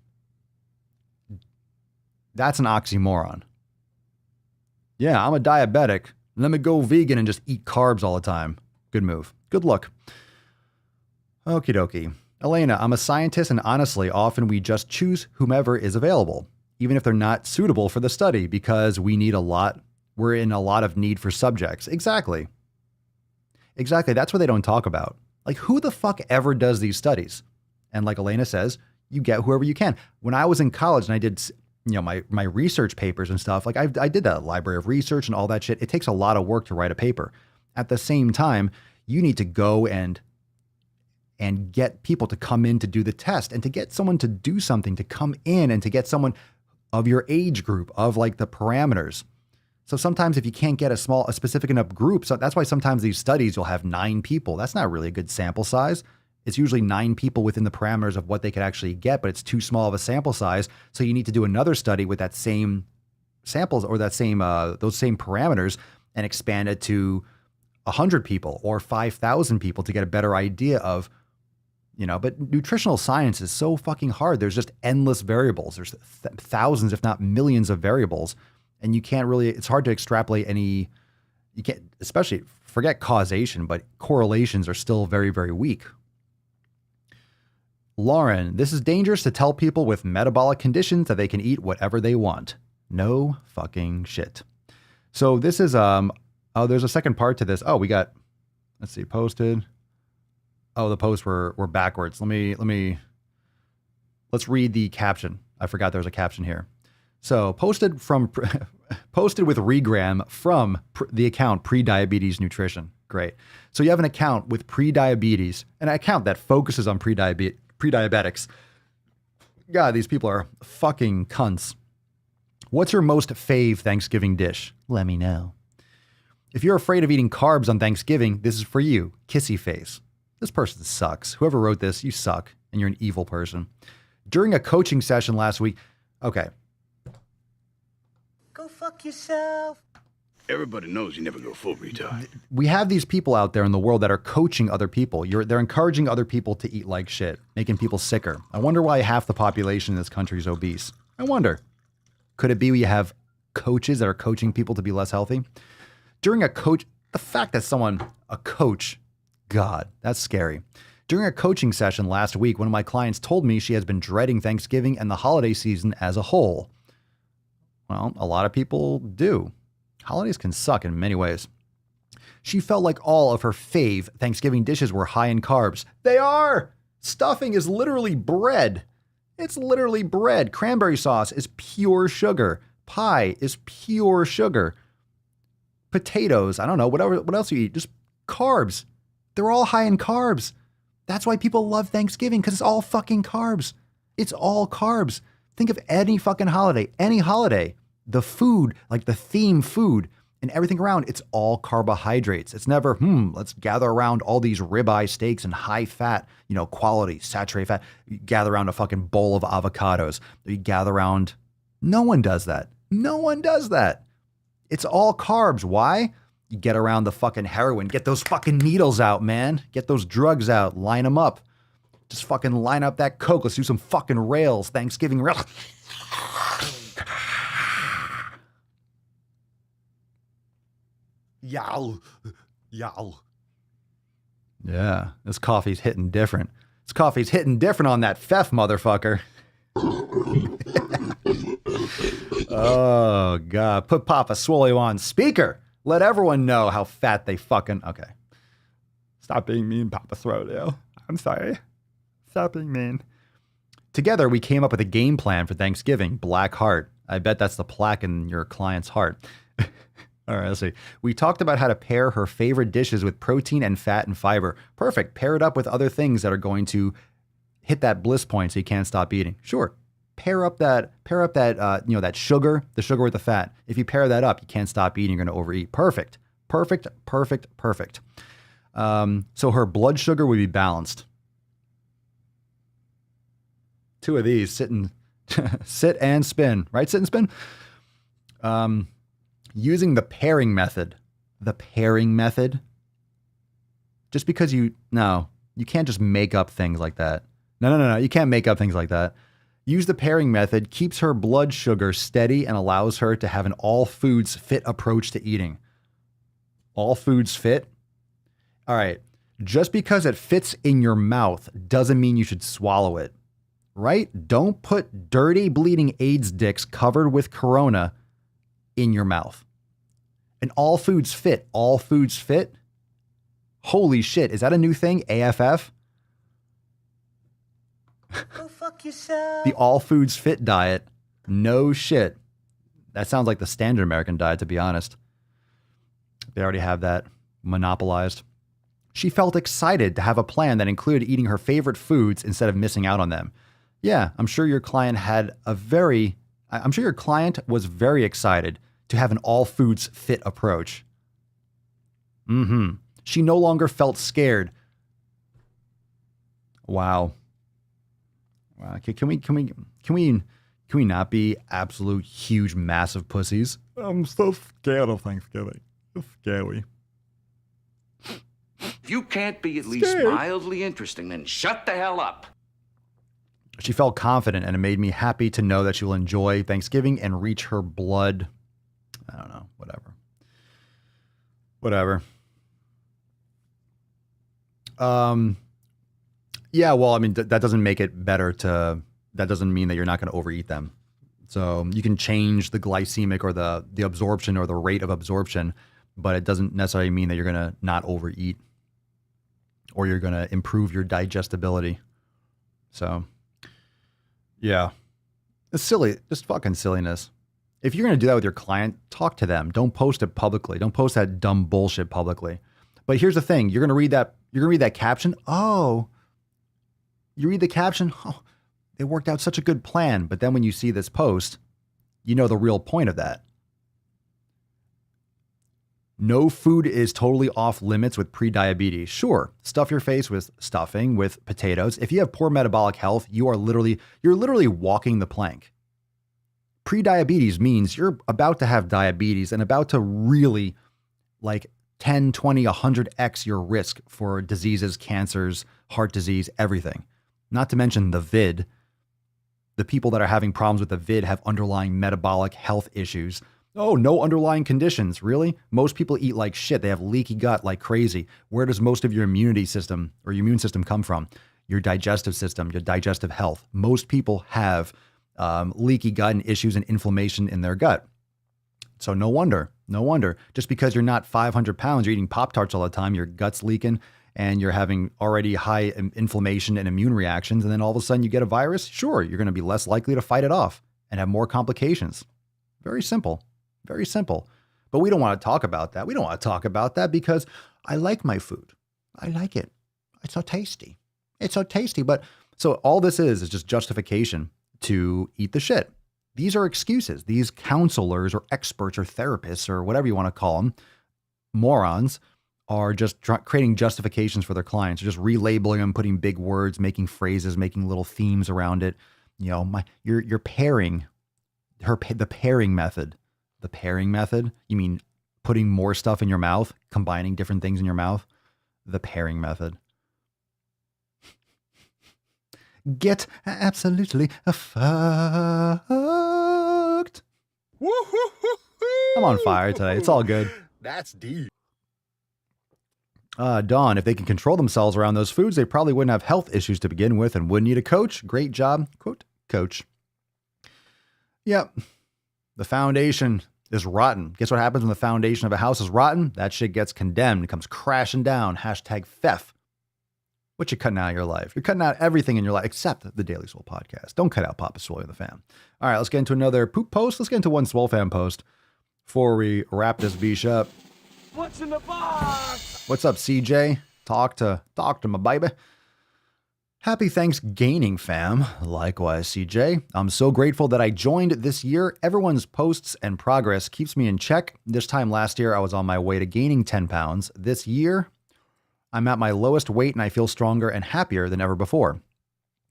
That's an oxymoron. Yeah, I'm a diabetic. Let me go vegan and just eat carbs all the time. Good move. Good look. Okie dokie. Elena, I'm a scientist, and honestly, often we just choose whomever is available, even if they're not suitable for the study, because we're in a lot of need for subjects. Exactly. That's what they don't talk about. Like, who the fuck ever does these studies? And like Elena says, you get whoever you can. When I was in college and I did, my research papers and stuff, like I did that library of research and all that shit. It takes a lot of work to write a paper. At the same time, you need to go and get people to come in to do the test, and to get someone to do something, to come in and to get someone of your age group, of like the parameters. So sometimes if you can't get a specific enough group, so that's why sometimes these studies, you'll have 9 people. That's not really a good sample size. It's usually 9 people within the parameters of what they could actually get, but it's too small of a sample size. So you need to do another study with that same samples or that same those same parameters and expand it to 100 people or 5,000 people to get a better idea of, but nutritional science is so fucking hard. There's just endless variables. There's thousands, if not millions of variables. And it's hard to extrapolate you can't, especially forget causation, but correlations are still very, very weak. Lauren, this is dangerous to tell people with metabolic conditions that they can eat whatever they want. No fucking shit. So this is, there's a second part to this. Oh, we got, let's see, posted. Oh, the posts were backwards. Let's read the caption. I forgot there was a caption here. So posted with regram from the account Prediabetes Nutrition. Great. So you have an account with prediabetes, an account that focuses on prediabetics. God, these people are fucking cunts. What's your most fave Thanksgiving dish? Let me know. If you're afraid of eating carbs on Thanksgiving, this is for you. Kissy face. This person sucks. Whoever wrote this, you suck, and you're an evil person. During a coaching session last week, okay. Go fuck yourself. Everybody knows you never go full retard. We have these people out there in the world that are coaching other people. They're encouraging other people to eat like shit, making people sicker. I wonder why half the population in this country is obese. I wonder. Could it be we have coaches that are coaching people to be less healthy? During a coach, the fact that a coach, God, that's scary. During a coaching session last week, one of my clients told me she has been dreading Thanksgiving and the holiday season as a whole. Well, a lot of people do. Holidays can suck in many ways. She felt like all of her fave Thanksgiving dishes were high in carbs. They are! Stuffing is literally bread. It's literally bread. Cranberry sauce is pure sugar. Pie is pure sugar. Potatoes, I don't know, what else you eat? Just carbs. They're all high in carbs. That's why people love Thanksgiving, because it's all fucking carbs. It's all carbs. Think of any fucking holiday, the food, like the theme food and everything around, it's all carbohydrates. It's never, let's gather around all these ribeye steaks and high fat, quality, saturated fat. You gather around a fucking bowl of avocados. You gather around, no one does that. No one does that. It's all carbs. Why? You get around the fucking heroin. Get those fucking needles out, man. Get those drugs out. Line them up. Just fucking line up that coke. Let's do some fucking rails. Thanksgiving rails. Yow. Yeah, this coffee's hitting different. This coffee's hitting different on that Feff motherfucker. Oh, God. Put Papa Swolio on speaker. Let everyone know how fat they fucking... Okay. Stop being mean, Papa Swolio. I'm sorry. Stop being mean. Together, we came up with a game plan for Thanksgiving. Black heart. I bet that's the plaque in your client's heart. All right, let's see. We talked about how to pair her favorite dishes with protein and fat and fiber. Perfect. Pair it up with other things that are going to hit that bliss point so you can't stop eating. Sure. Pair up that that sugar, the sugar with the fat. If you pair that up, you can't stop eating. You're going to overeat. Perfect. Perfect. Perfect. Perfect. So her blood sugar would be balanced. 2 of these, sit and spin, right? Sit and spin. Using the pairing method. The pairing method. Just because you can't just make up things like that. No. You can't make up things like that. Use the pairing method, keeps her blood sugar steady and allows her to have an all foods fit approach to eating. All foods fit? All right. Just because it fits in your mouth doesn't mean you should swallow it. Right? Don't put dirty, bleeding AIDS dicks covered with Corona in your mouth. And all foods fit. All foods fit? Holy shit. Is that a new thing? AFF? Go fuck yourself. The all foods fit diet. No shit. That sounds like the standard American diet, to be honest. They already have that monopolized. She felt excited to have a plan that included eating her favorite foods instead of missing out on them. Yeah, I'm sure your client was very excited to have an all foods fit approach. She no longer felt scared. Wow. Can we not be absolute huge massive pussies? I'm so scared of Thanksgiving. It's scary. If you can't be at least mildly interesting, then shut the hell up. She felt confident, and it made me happy to know that she will enjoy Thanksgiving and reach her blood. I don't know. Whatever. Yeah, well, I mean, that doesn't make it better that doesn't mean that you're not going to overeat them. So you can change the glycemic or the absorption or the rate of absorption, but it doesn't necessarily mean that you're going to not overeat or you're going to improve your digestibility. So, yeah. It's silly. Just fucking silliness. If you're going to do that with your client, talk to them. Don't post it publicly. Don't post that dumb bullshit publicly. But here's the thing. You're going to read that caption. Oh, you read the caption. Oh, they worked out such a good plan. But then when you see this post, you know the real point of that. No food is totally off limits with pre-diabetes. Sure, stuff your face with stuffing, with potatoes. If you have poor metabolic health, you're literally walking the plank. Pre-diabetes means you're about to have diabetes and about to really 10, 20, 100x your risk for diseases, cancers, heart disease, everything. Not to mention the vid. The people that are having problems with the vid have underlying metabolic health issues. Oh, no underlying conditions. Really? Most people eat like shit. They have leaky gut like crazy. Where does most of your immunity system or your immune system come from? Your digestive system, your digestive health. Most people have leaky gut and issues and inflammation in their gut. So no wonder. Just because you're not 500 pounds, you're eating Pop-Tarts all the time, your gut's leaking, and you're having already high inflammation and immune reactions, and then all of a sudden you get a virus, sure, you're going to be less likely to fight it off and have more complications. Very simple. Very simple. But we don't want to talk about that. We don't want to talk about that because I like my food. I like it. It's so tasty. But so all this is just justification to eat the shit. These are excuses. These counselors or experts or therapists or whatever you want to call them, morons, are just creating justifications for their clients. They're just relabeling them, putting big words, making phrases, making little themes around it. You know, you're pairing the pairing method. The pairing method? You mean putting more stuff in your mouth, combining different things in your mouth? The pairing method. Get absolutely fucked. I'm on fire today. It's all good. That's deep. Dawn, if they can control themselves around those foods, they probably wouldn't have health issues to begin with and wouldn't need a coach. Great job. Quote, coach. Yep. The foundation is rotten. Guess what happens when the foundation of a house is rotten? That shit gets condemned. It comes crashing down. Hashtag Feff. What you cutting out of your life? You're cutting out everything in your life except the Daily Swole podcast. Don't cut out Papa Swole and the fam. All right, let's get into another poop post. Let's get into one Swole fam post before we wrap this beach up. What's in the box? What's up, CJ? Talk to my baby. Happy Thanksgiving, fam. Likewise, CJ. I'm so grateful that I joined this year. Everyone's posts and progress keeps me in check. This time last year, I was on my way to gaining 10 pounds. This year, I'm at my lowest weight and I feel stronger and happier than ever before.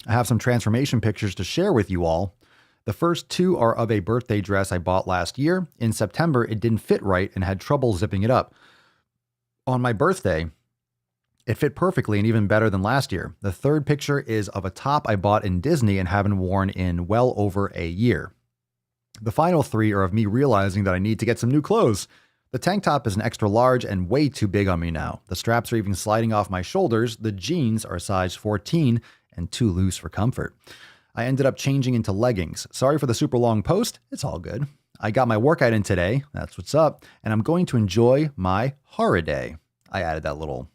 I have some transformation pictures to share with you all. The first two are of a birthday dress I bought last year. In September, it didn't fit right and had trouble zipping it up. On my birthday, it fit perfectly and even better than last year. The third picture is of a top I bought in Disney and haven't worn in well over a year. The final three are of me realizing that I need to get some new clothes. The tank top is an extra large and way too big on me now. The straps are even sliding off my shoulders. The jeans are size 14 and too loose for comfort. I ended up changing into leggings. Sorry for the super long post. It's all good. I got my workout in today. That's what's up. And I'm going to enjoy my holiday. I added that little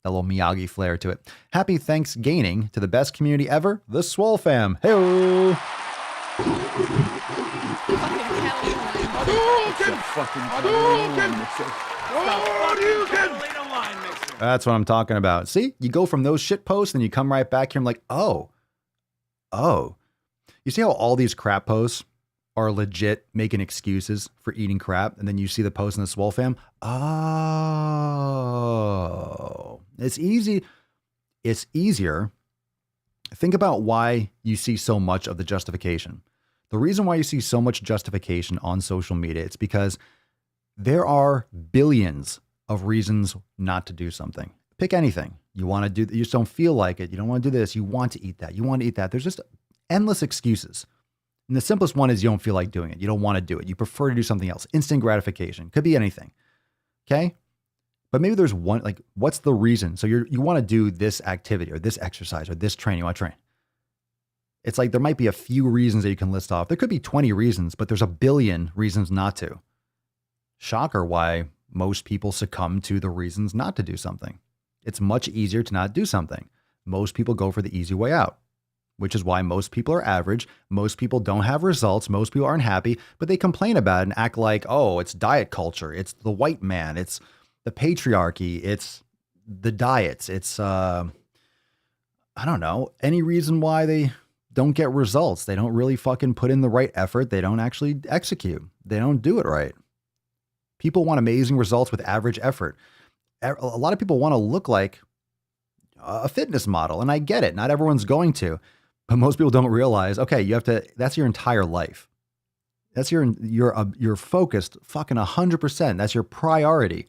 Miyagi flair to it. Happy Thanksgiving to the best community ever, the Swole fam. Hey-o! That's what I'm talking about. See, you go from those shit posts and you come right back here and like, oh. You see how all these crap posts are legit making excuses for eating crap, and then you see the post in the Swole fam? Oh. It's easy. It's easier. Think about why you see so much of the justification. The reason why you see so much justification on social media, it's because there are billions of reasons not to do something. Pick anything. You want to do, you just don't feel like it. You don't want to do this. You want to eat that. You want to eat that. There's just endless excuses. And the simplest one is you don't feel like doing it. You don't want to do it. You prefer to do something else. Instant gratification. Could be anything. Okay? But maybe there's one, like, what's the reason? So you want to do this activity or this exercise or this training. You want to train. It's like there might be a few reasons that you can list off. There could be 20 reasons, but there's a billion reasons not to. Shocker why most people succumb to the reasons not to do something. It's much easier to not do something. Most people go for the easy way out, which is why most people are average. Most people don't have results. Most people aren't happy, but they complain about it and act like, oh, it's diet culture. It's the white man. It's the patriarchy. It's the diets. It's, I don't know, any reason why they don't get results. They don't really fucking put in the right effort. They don't actually execute. They don't do it right. People want amazing results with average effort. A lot of people want to look like a fitness model, and I get it. Not everyone's going to, but most people don't realize, okay, you have to, that's your entire life. That's you're focused fucking 100%. That's your priority,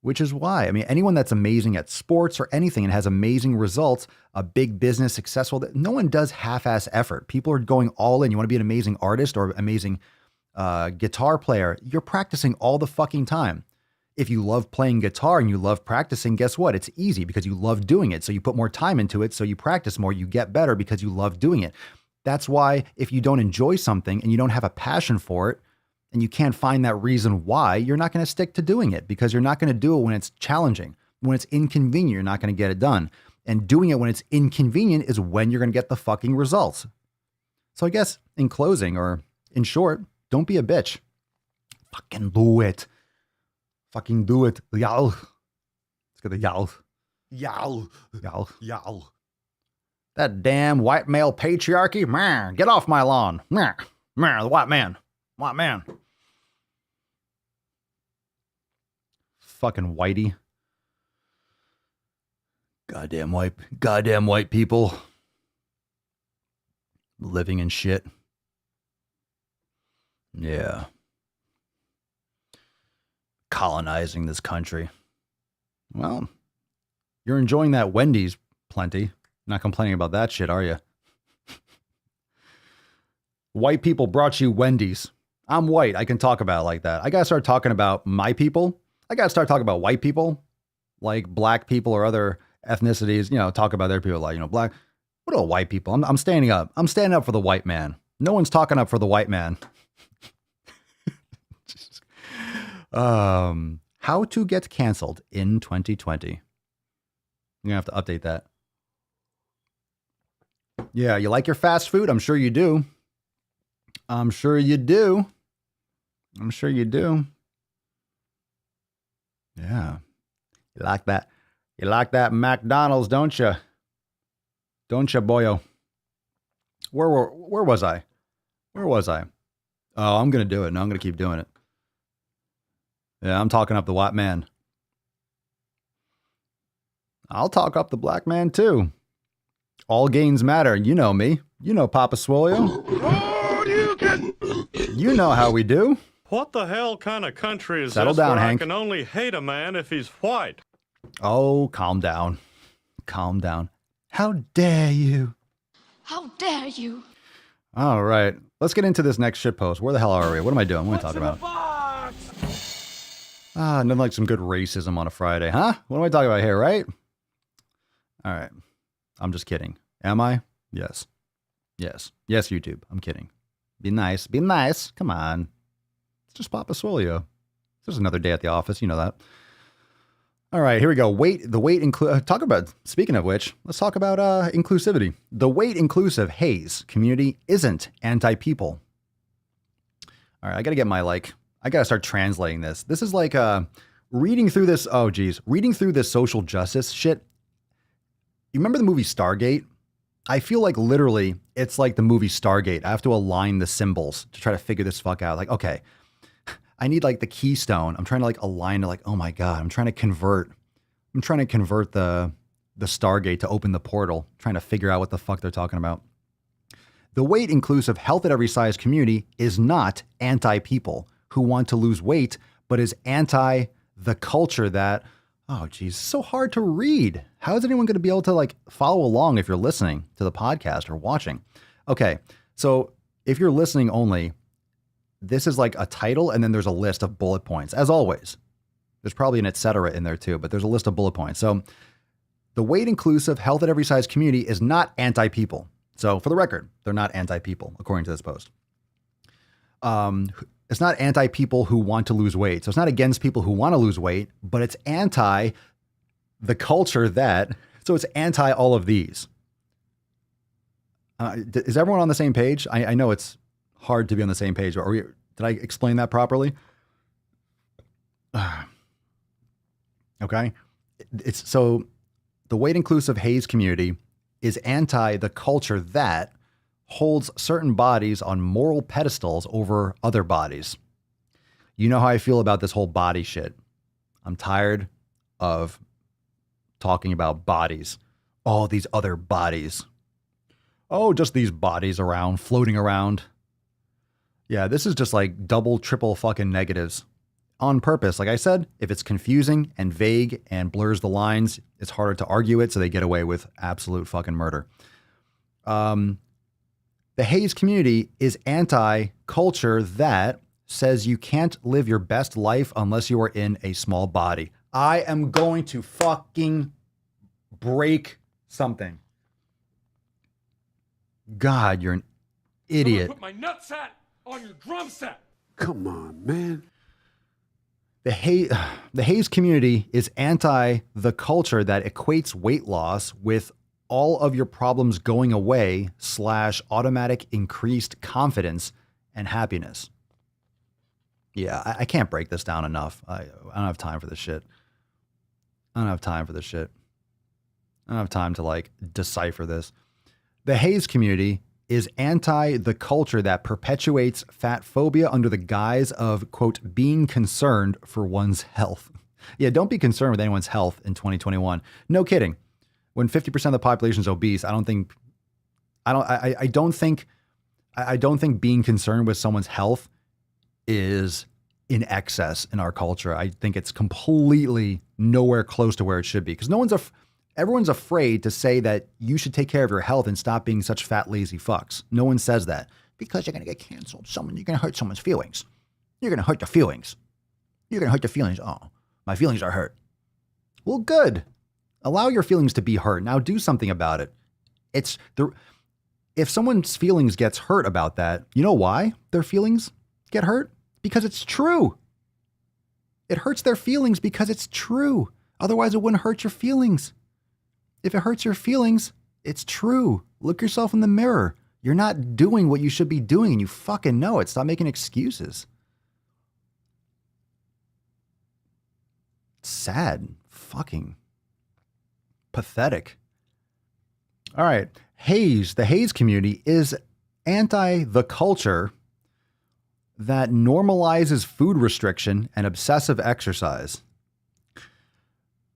which is why, I mean, anyone that's amazing at sports or anything and has amazing results, a big business, successful, no one does half-ass effort. People are going all in. You want to be an amazing artist or amazing guitar player. You're practicing all the fucking time. If you love playing guitar and you love practicing, guess what? It's easy because you love doing it. So you put more time into it. So you practice more, you get better because you love doing it. That's why if you don't enjoy something and you don't have a passion for it and you can't find that reason why, you're not going to stick to doing it because you're not going to do it when it's challenging. When it's inconvenient, you're not going to get it done. And doing it when it's inconvenient is when you're going to get the fucking results. So I guess in closing or in short, don't be a bitch. Fucking do it. Fucking do it. Y'all. Let's get the y'all. Y'all. Y'all. Y'all. That damn white male patriarchy. Man, get off my lawn. Man, the white man. White man. Fucking whitey. Goddamn white people. Living in shit. Yeah. Colonizing this country. Well, you're enjoying that Wendy's plenty. Not complaining about that shit, are you? White people brought you Wendy's. I'm white. I can talk about it like that. I got to start talking about my people. I got to start talking about white people. like black people or other ethnicities, talk about their people like, black. What are white people? I'm standing up. I'm standing up for the white man. No one's talking up for the white man. How to get canceled in 2020. I'm gonna have to update that. Yeah, you like your fast food? I'm sure you do. I'm sure you do. I'm sure you do. Yeah. You like that? You like that McDonald's, don't you? Don't you, boyo? Where was I? Where was I? Oh, I'm going to do it. No, I'm going to keep doing it. Yeah, I'm talking up the white man. I'll talk up the black man, too. All gains matter. You know me. You know Papa Swolio. You know how we do. What the hell kind of country is Settle this down, where Hank. I can only hate a man if he's white? Oh, calm down. Calm down. How dare you? How dare you? All right. Let's get into this next shitpost. Where the hell are we? What am I doing? What am I talking about? Nothing like some good racism on a Friday, huh? What am I talking about here, right? All right. I'm just kidding. Am I? Yes. Yes. Yes, YouTube. I'm kidding. Be nice. Be nice. Come on. It's just Papa Swolio. It's just another day at the office. You know that. All right, here we go. Speaking of which, let's talk about inclusivity. The weight-inclusive HAES community isn't anti-people. All right, I got to get I got to start translating this. This is like reading through this social justice shit. You remember the movie Stargate? I feel like literally it's like the movie Stargate. I have to align the symbols to try to figure this fuck out. Like, okay, I need like the keystone. I'm trying to like align to like, oh my God, I'm trying to convert the Stargate to open the portal, trying to figure out what the fuck they're talking about. The weight inclusive health at every size community is not anti-people who want to lose weight, but is anti the culture that, oh geez, it's so hard to read. How is anyone going to be able to like follow along if you're listening to the podcast or watching? Okay, so if you're listening only, this is like a title and then there's a list of bullet points. As always, there's probably an etc. in there too, but there's a list of bullet points. So the weight inclusive health at every size community is not anti-people. So for the record, they're not anti-people, according to this post. It's not anti-people who want to lose weight. So it's not against people who want to lose weight, but it's anti the culture that, so it's anti all of these. Is everyone on the same page? I know it's hard to be on the same page. Did I explain that properly? Okay. It's so the weight inclusive HAES community is anti the culture that holds certain bodies on moral pedestals over other bodies. You know how I feel about this whole body shit. I'm tired of talking about bodies. All these other bodies. Oh, just these bodies around, floating around. Yeah, this is just like double, triple fucking negatives on purpose. Like I said, if it's confusing and vague and blurs the lines, it's harder to argue it, so they get away with absolute fucking murder. The HAES community is anti-culture that says you can't live your best life unless you are in a small body. I am going to fucking break something. God, you're an idiot. Put my nutsack on your drum set. Come on, man. The HAES community is anti the culture that equates weight loss with all of your problems going away / automatic increased confidence and happiness. Yeah, I can't break this down enough. I don't have time for this shit. I don't have time to like decipher this. The HAES community is anti the culture that perpetuates fat phobia under the guise of, quote, being concerned for one's health. Yeah, don't be concerned with anyone's health in 2021. No kidding. When 50% of the population is obese, I don't think being concerned with someone's health is in excess in our culture. I think it's completely nowhere close to where it should be, because everyone's afraid to say that you should take care of your health and stop being such fat, lazy fucks. No one says that because you're going to get canceled. You're going to hurt someone's feelings. You're going to hurt their feelings. You're going to hurt their feelings. Oh, my feelings are hurt. Well, good. Allow your feelings to be hurt. Now do something about it. If someone's feelings gets hurt about that, you know why their feelings get hurt? Because it's true. It hurts their feelings because it's true. Otherwise, it wouldn't hurt your feelings. If it hurts your feelings, it's true. Look yourself in the mirror. You're not doing what you should be doing, and you fucking know it. Stop making excuses. Sad. Fucking pathetic. All right. HAES, the HAES community is anti the culture that normalizes food restriction and obsessive exercise.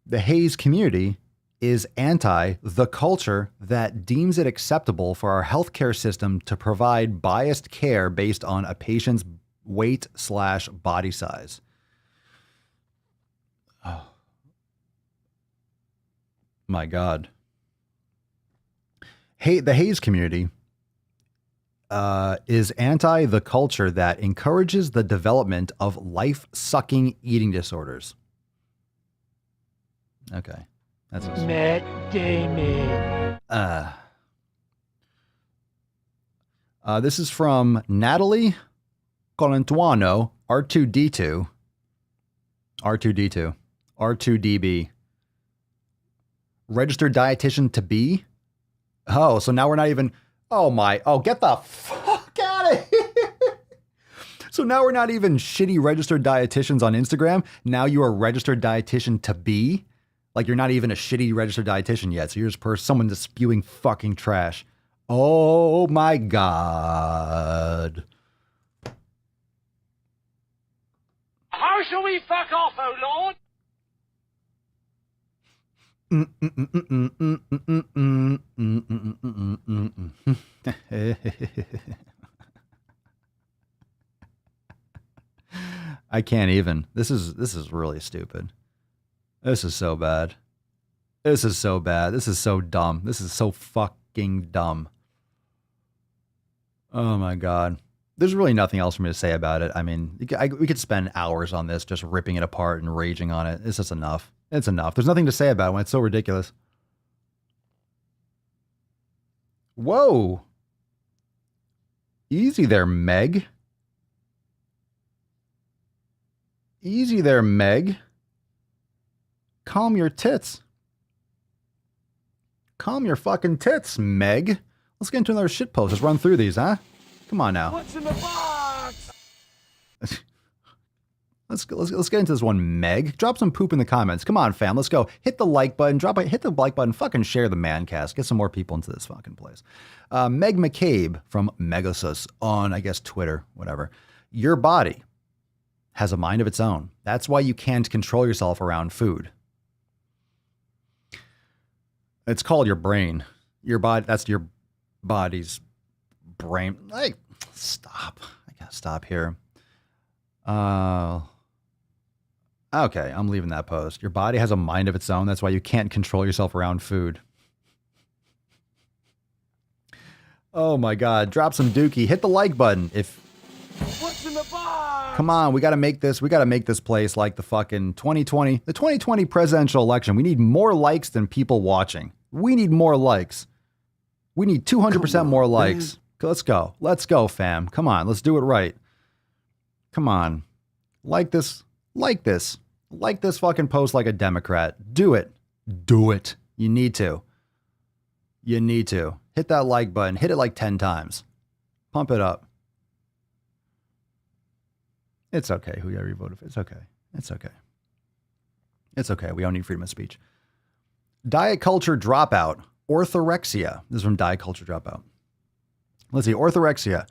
The HAES community is anti the culture that deems it acceptable for our healthcare system to provide biased care based on a patient's weight/body size. Oh my God. The HAES community is anti the culture that encourages the development of life-sucking eating disorders. Okay. That's Matt Damon. This is from Natalie Colantuano, R2D2, R2DB. Registered dietitian to be. Oh, so now we're not even. Get the fuck out of here. So now we're not even shitty registered dietitians on Instagram. Now you are registered dietitian to be. Like you're not even a shitty registered dietitian yet. So you're just someone just spewing fucking trash. Oh my God. How shall we fuck off, oh Lord? I can't even. This is really stupid. This is so bad. This is so bad. This is so dumb. This is so fucking dumb. Oh my God. There's really nothing else for me to say about it. I mean, we could spend hours on this just ripping it apart and raging on it. It's just enough. It's enough. There's nothing to say about it when it's so ridiculous. Whoa. Easy there, Meg. Easy there, Meg. Calm your tits. Calm your fucking tits, Meg. Let's get into another shit post. Let's run through these, huh? Come on now. What's in the box? Let's get into this one, Meg. Drop some poop in the comments. Come on, fam. Let's go. Hit the like button. Hit the like button. Fucking share the Mancast. Get some more people into this fucking place. Meg McCabe from Megasus on, I guess, Twitter, whatever. Your body has a mind of its own. That's why you can't control yourself around food. It's called your brain. Your body. That's your body's brain. Like, stop. I gotta stop here. Okay, I'm leaving that post. Your body has a mind of its own. That's why you can't control yourself around food. Oh my God. Drop some dookie. Hit the like button. What's in the box? Come on, we gotta make this place like the fucking 2020 presidential election. We need more likes than people watching. We need more likes. We need 200% more likes. Let's go. Let's go, fam. Come on, let's do it right. Come on. Like this fucking post like a Democrat. Do it. Do it. You need to. Hit that like button. Hit it like 10 times. Pump it up. It's okay. Whoever you voted for. It's okay. We don't need freedom of speech. Diet culture dropout. Orthorexia. This is from Diet Culture Dropout. Let's see. Orthorexia.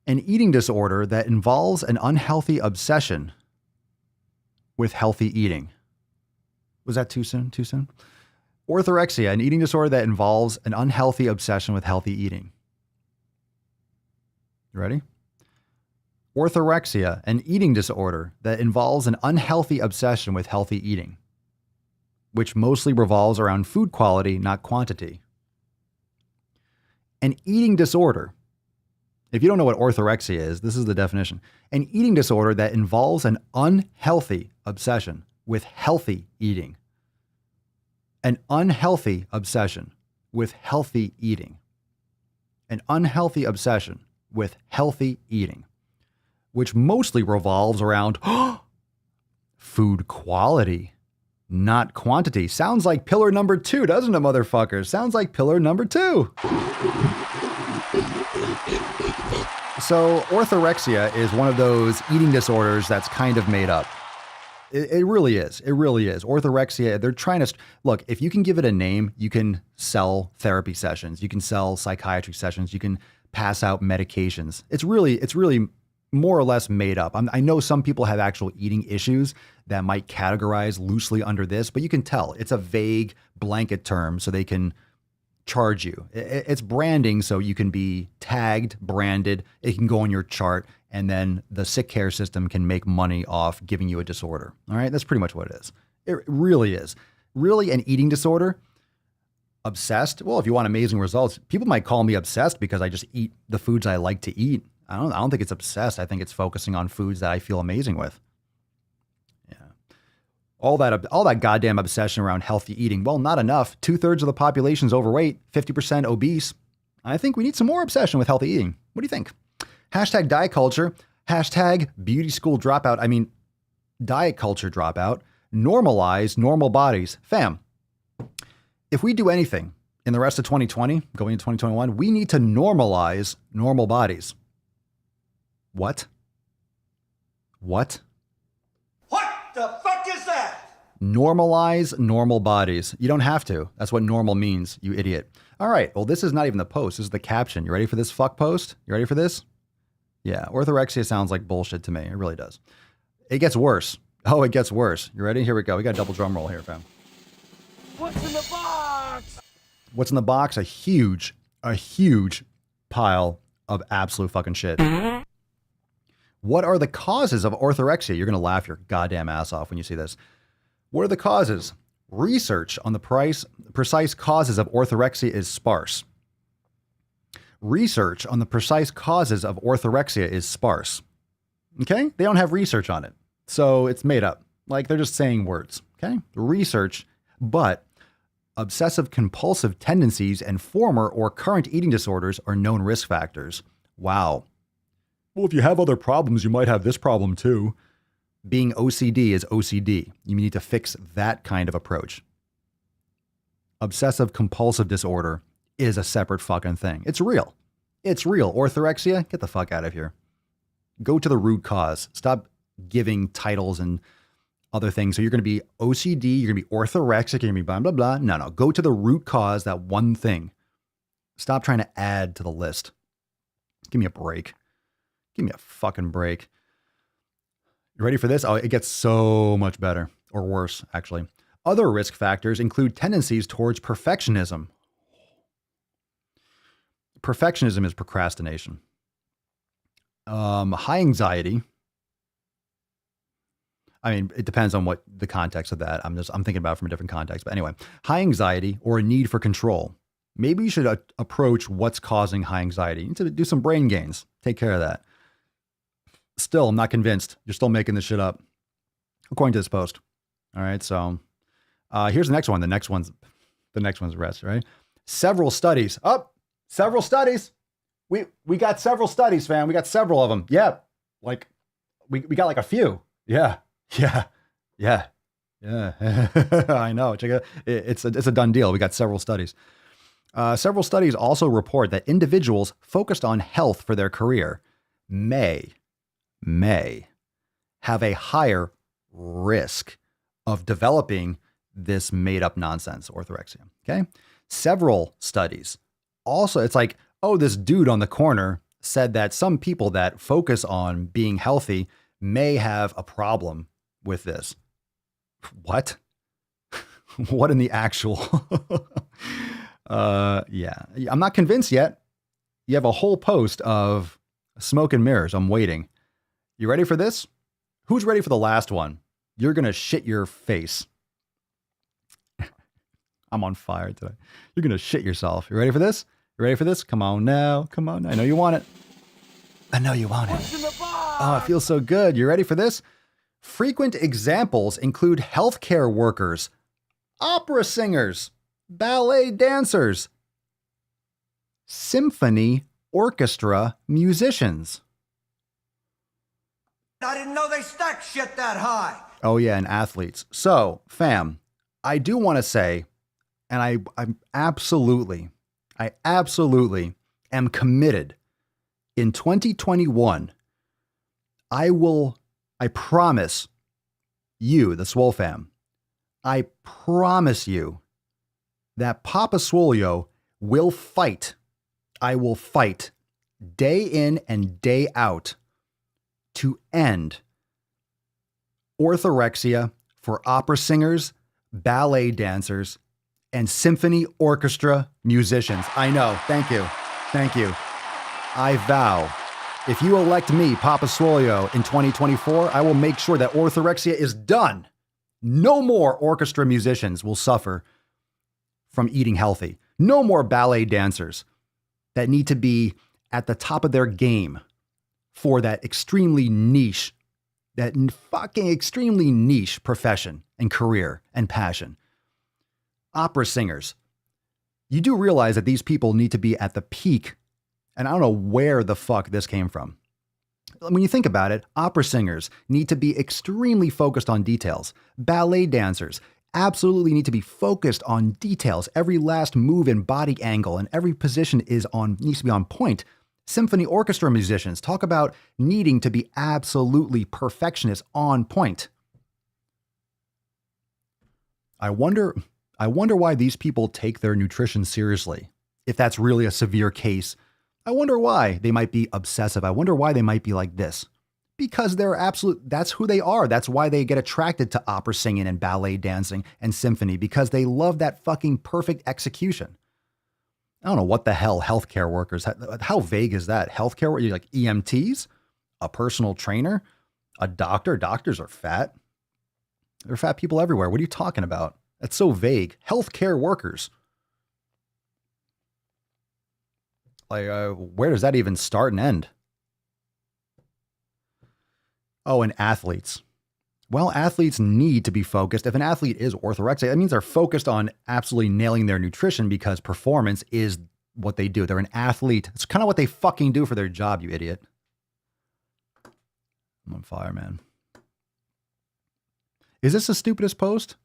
An eating disorder that involves an unhealthy obsession with healthy eating. Was that too soon? Orthorexia, an eating disorder that involves an unhealthy obsession with healthy eating. You ready? Orthorexia, an eating disorder that involves an unhealthy obsession with healthy eating, which mostly revolves around food quality, not quantity. An eating disorder. If you don't know what orthorexia is, this is the definition. An eating disorder that involves an unhealthy obsession with healthy eating, An unhealthy obsession with healthy eating. An unhealthy obsession with healthy eating, which mostly revolves around food quality, not quantity. Sounds like pillar number 2, doesn't it, motherfuckers? Sounds like pillar number 2. So orthorexia is one of those eating disorders that's kind of made up. It really is. It really is. Orthorexia, they're trying to... Look, if you can give it a name, you can sell therapy sessions. You can sell psychiatry sessions. You can pass out medications. It's really more or less made up. I know some people have actual eating issues that might categorize loosely under this, but you can tell it's a vague blanket term so they can charge you. It's branding so you can be tagged, branded, it can go on your chart, and then the sick care system can make money off giving you a disorder. All right, that's pretty much what it is. It really is. Really an eating disorder? Obsessed? Well, if you want amazing results, people might call me obsessed because I just eat the foods I like to eat. I don't think it's obsessed. I think it's focusing on foods that I feel amazing with. Yeah. All that goddamn obsession around healthy eating. Well, not enough. 2/3 of the population's overweight, 50% obese. I think we need some more obsession with healthy eating. What do you think? Hashtag diet culture. Hashtag beauty school dropout. I mean, diet culture dropout. Normalize normal bodies. Fam, if we do anything in the rest of 2020, going into 2021, we need to normalize normal bodies. What? What? What the fuck is that? Normalize normal bodies. You don't have to. That's what normal means, you idiot. All right. Well, this is not even the post. This is the caption. You ready for this fuck post? You ready for this? Yeah. Orthorexia sounds like bullshit to me. It really does. It gets worse. Oh, it gets worse. You ready? Here we go. We got a double drum roll here, fam. What's in the box? What's in the box? A huge pile of absolute fucking shit. What are the causes of orthorexia? You're going to laugh your goddamn ass off when you see this. What are the causes? Research on the precise causes of orthorexia is sparse. Research on the precise causes of orthorexia is sparse. Okay? They don't have research on it. So it's made up. Like they're just saying words. Okay? Research, but obsessive compulsive tendencies and former or current eating disorders are known risk factors. Wow. Well, if you have other problems, you might have this problem too. Being OCD is OCD. You need to fix that kind of approach. Obsessive compulsive disorder is a separate fucking thing. It's real. It's real. Orthorexia, get the fuck out of here. Go to the root cause. Stop giving titles and other things. So you're going to be OCD, you're going to be orthorexic, you're going to be blah, blah, blah. No. Go to the root cause, that one thing. Stop trying to add to the list. Give me a break. Give me a fucking break. You ready for this? Oh, it gets so much better, or worse, actually. Other risk factors include tendencies towards perfectionism. Perfectionism is procrastination. High anxiety. I mean, it depends on what the context of that. I'm thinking about it from a different context. But anyway, high anxiety or a need for control. Maybe you should approach what's causing high anxiety. You need to do some brain gains. Take care of that. Still, I'm not convinced. You're still making this shit up, according to this post. All right, so here's the next one. The next one's rest, right? Several studies. Several studies. We got several studies, fam. We got several of them. Yeah, like we got like a few. Yeah. I know. Check it. It's a done deal. We got several studies. Several studies also report that individuals focused on health for their career may have a higher risk of developing this made up nonsense, orthorexia. Okay. Several studies also, it's like, oh, this dude on the corner said that some people that focus on being healthy may have a problem with this. What? What in the actual? Yeah, I'm not convinced yet. You have a whole post of smoke and mirrors. I'm waiting. You ready for this? Who's ready for the last one? You're going to shit your face. I'm on fire today. You're going to shit yourself. You ready for this? You ready for this? Come on now. Come on now. I know you want it. I know you want it. Oh, it feels so good. You ready for this? Frequent examples include healthcare workers. opera singers, ballet dancers, symphony orchestra musicians. I didn't know they stacked shit that high. Oh, yeah, and athletes. So, fam, I do want to say, and I absolutely am committed in 2021. I promise you, the Swole fam, I promise you that Papa Swolio will fight. I will fight day in and day out to end orthorexia for opera singers, ballet dancers, and symphony orchestra musicians. I know. Thank you. Thank you. I vow, if you elect me, Papa Swolio, in 2024, I will make sure that orthorexia is done. No more orchestra musicians will suffer from eating healthy. No more ballet dancers that need to be at the top of their game for that extremely niche, that fucking extremely niche profession and career and passion. Opera singers. You do realize that these people need to be at the peak, and I don't know where the fuck this came from. When you think about it, opera singers need to be extremely focused on details. Ballet dancers absolutely need to be focused on details. Every last move and body angle and every position needs to be on point. Symphony orchestra musicians talk about needing to be absolutely perfectionist on point. I wonder why these people take their nutrition seriously. If that's really a severe case, I wonder why they might be obsessive. I wonder why they might be like this. Because that's who they are. That's why they get attracted to opera singing and ballet dancing and symphony, because they love that fucking perfect execution. I don't know what the hell healthcare workers, how vague is that? Healthcare, you're like EMTs, a personal trainer, a doctor. Doctors are fat. There are fat people everywhere. What are you talking about? That's so vague. Healthcare workers. Like, where does that even start and end? Oh, and athletes. Well, athletes need to be focused. If an athlete is orthorexic, that means they're focused on absolutely nailing their nutrition, because performance is what they do. They're an athlete. It's kind of what they fucking do for their job, you idiot. I'm on fire, man. Is this the stupidest post?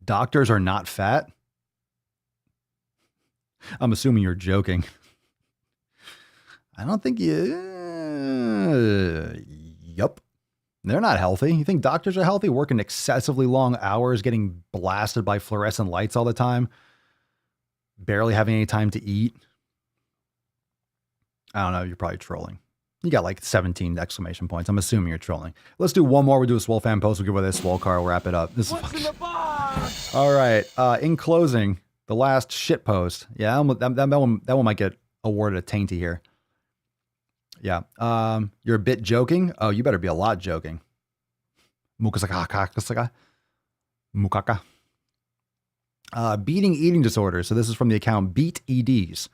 Doctors are not fat? I'm assuming you're joking. I don't think yup. They're not healthy. You think doctors are healthy? Working excessively long hours, getting blasted by fluorescent lights all the time, barely having any time to eat. I don't know. You're probably trolling. You got like 17 exclamation points. I'm assuming you're trolling. Let's do one more. We'll do a Swole fan post. We'll give away this Swole car. We'll wrap it up. This is fucking... All right. In closing, the last shit post. Yeah, that one might get awarded a tainty here. Yeah. You're a bit joking. Oh, you better be a lot joking. Mukaka. Beating eating disorders. So this is from the account Beat EDs.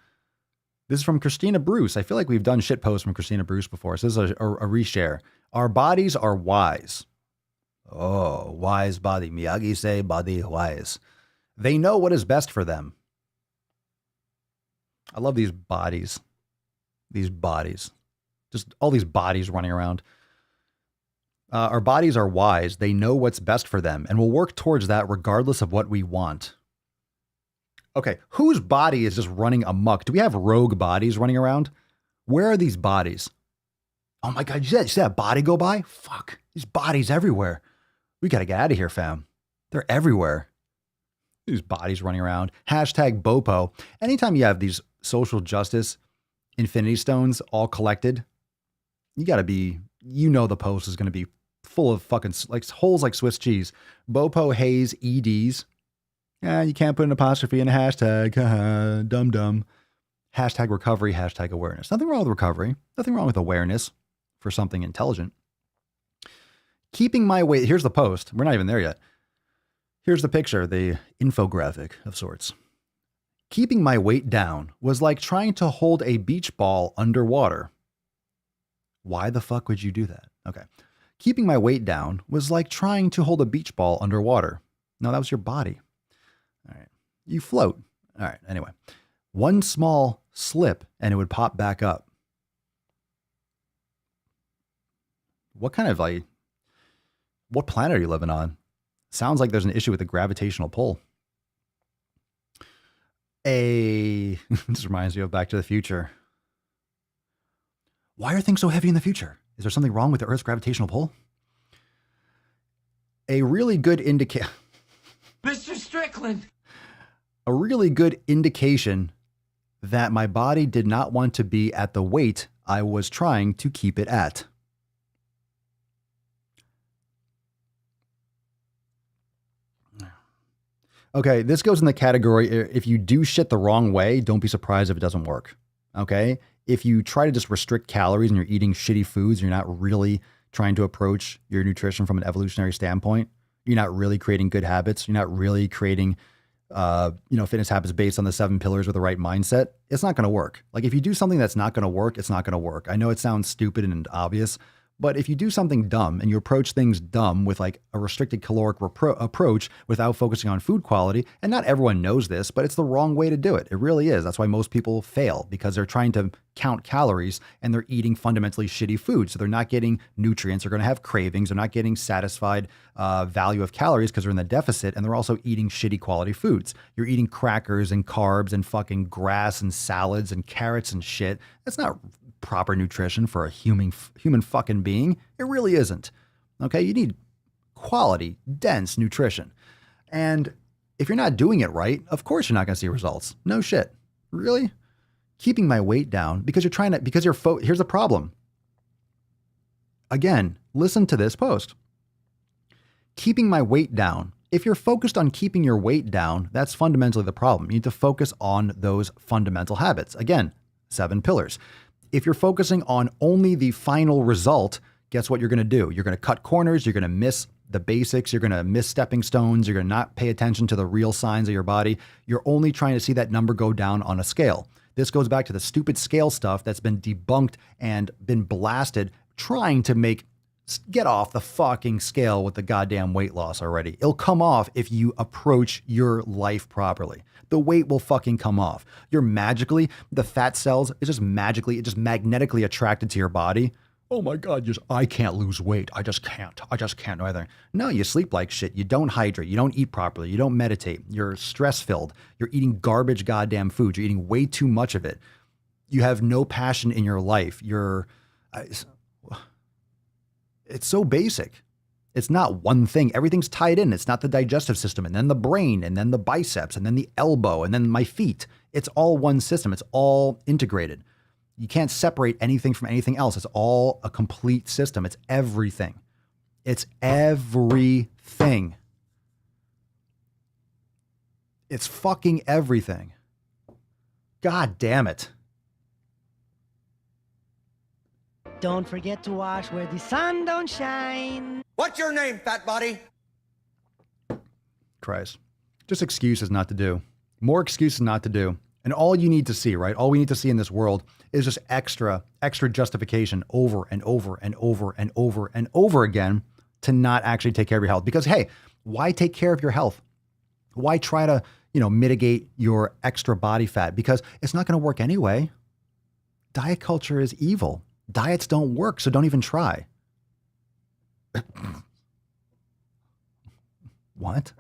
This is from Christina Bruce. I feel like we've done shit posts from Christina Bruce before. So this is a reshare. Our bodies are wise. Oh, wise body. Miyagi say body wise. They know what is best for them. I love these bodies. These bodies. Just all these bodies running around. Our bodies are wise. They know what's best for them and will work towards that regardless of what we want. Okay, whose body is just running amok? Do we have rogue bodies running around? Where are these bodies? Oh my God, you see that body go by? Fuck, these bodies everywhere. We got to get out of here, fam. They're everywhere. These bodies running around. Hashtag BOPO. Anytime you have these social justice infinity stones all collected, you got to be, the post is going to be full of fucking like holes like Swiss cheese. BOPO, HAES, EDs. Yeah, you can't put an apostrophe in a hashtag. Dumb. Hashtag recovery, hashtag awareness. Nothing wrong with recovery. Nothing wrong with awareness for something intelligent. Keeping my weight. Here's the post. We're not even there yet. Here's the picture, the infographic of sorts. Keeping my weight down was like trying to hold a beach ball underwater. Why the fuck would you do that? Okay. Keeping my weight down was like trying to hold a beach ball underwater. No, that was your body. All right. You float. All right. Anyway, one small slip and it would pop back up. What planet are you living on? Sounds like there's an issue with the gravitational pull. This reminds me of Back to the Future. Why are things so heavy in the future? Is there something wrong with the Earth's gravitational pull? A really good indicator. Mr. Strickland! A really good indication that my body did not want to be at the weight I was trying to keep it at. Okay, this goes in the category, if you do shit the wrong way, don't be surprised if it doesn't work. Okay? If you try to just restrict calories and you're eating shitty foods, you're not really trying to approach your nutrition from an evolutionary standpoint. You're not really creating good habits. You're not really creating, fitness habits based on the 7 pillars with the right mindset. It's not going to work. Like if you do something that's not going to work, it's not going to work. I know it sounds stupid and obvious, but if you do something dumb and you approach things dumb with like a restricted caloric approach without focusing on food quality, and not everyone knows this, but it's the wrong way to do it. It really is. That's why most people fail, because they're trying to count calories and they're eating fundamentally shitty food. So they're not getting nutrients. They're going to have cravings. They're not getting satisfied value of calories because they're in the deficit, and they're also eating shitty quality foods. You're eating crackers and carbs and fucking grass and salads and carrots and shit. That's not proper nutrition for a human fucking being. It really isn't. Okay, you need quality, dense nutrition. And if you're not doing it right, of course you're not going to see results. No shit. Really? Keeping my weight down because here's the problem. Again, listen to this post. Keeping my weight down. If you're focused on keeping your weight down, that's fundamentally the problem. You need to focus on those fundamental habits. Again, 7 pillars. If you're focusing on only the final result, guess what you're going to do? You're going to cut corners. You're going to miss the basics. You're going to miss stepping stones. You're going to not pay attention to the real signs of your body. You're only trying to see that number go down on a scale. This goes back to the stupid scale stuff that's been debunked and been blasted, trying to get off the fucking scale with the goddamn weight loss already. It'll come off if you approach your life properly. The weight will fucking come off. The fat cells is just magnetically attracted to your body. Oh my God, I can't lose weight. I just can't either. No, you sleep like shit. You don't hydrate. You don't eat properly. You don't meditate. You're stress filled. You're eating garbage goddamn food. You're eating way too much of it. You have no passion in your life. It's so basic. It's not one thing. Everything's tied in. It's not the digestive system and then the brain and then the biceps and then the elbow and then my feet. It's all one system. It's all integrated. You can't separate anything from anything else. It's all a complete system. It's everything. It's everything. It's fucking everything. God damn it. Don't forget to wash where the sun don't shine. What's your name, fat body? Christ. Just excuses not to do. More excuses not to do. And all you need to see, right? All we need to see in this world is just extra justification over and over and over and over and over again to not actually take care of your health. Because, hey, why take care of your health? Why try to, mitigate your extra body fat? Because it's not going to work anyway. Diet culture is evil. Diets don't work, so don't even try. What?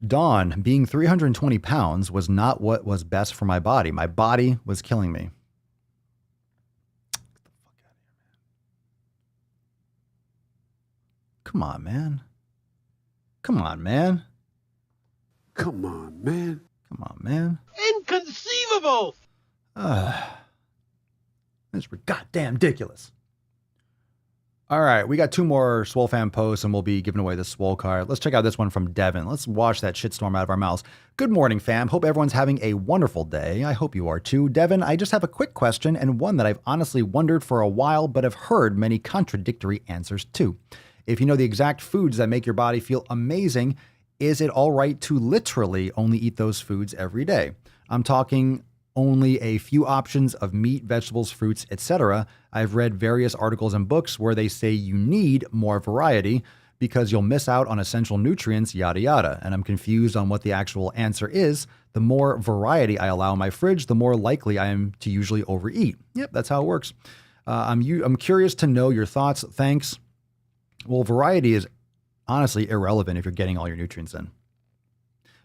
Dawn, being 320 pounds was not what was best for my body. My body was killing me. Get the fuck out of here, man. Come on, man. Come on, man. Come on, man. Come on, man. Inconceivable! This is goddamn ridiculous. All right, we got 2 more Swole fan posts and we'll be giving away the Swole card. Let's check out this one from Devin. Let's wash that shitstorm out of our mouths. Good morning, fam. Hope everyone's having a wonderful day. I hope you are too. Devin, I just have a quick question and one that I've honestly wondered for a while, but have heard many contradictory answers to. If you know the exact foods that make your body feel amazing, is it all right to literally only eat those foods every day? I'm talking only a few options of meat, vegetables, fruits, etc. I've read various articles and books where they say you need more variety because you'll miss out on essential nutrients, yada, yada. And I'm confused on what the actual answer is. The more variety I allow in my fridge, the more likely I am to usually overeat. Yep, that's how it works. I'm curious to know your thoughts. Thanks. Well, variety is honestly irrelevant if you're getting all your nutrients in.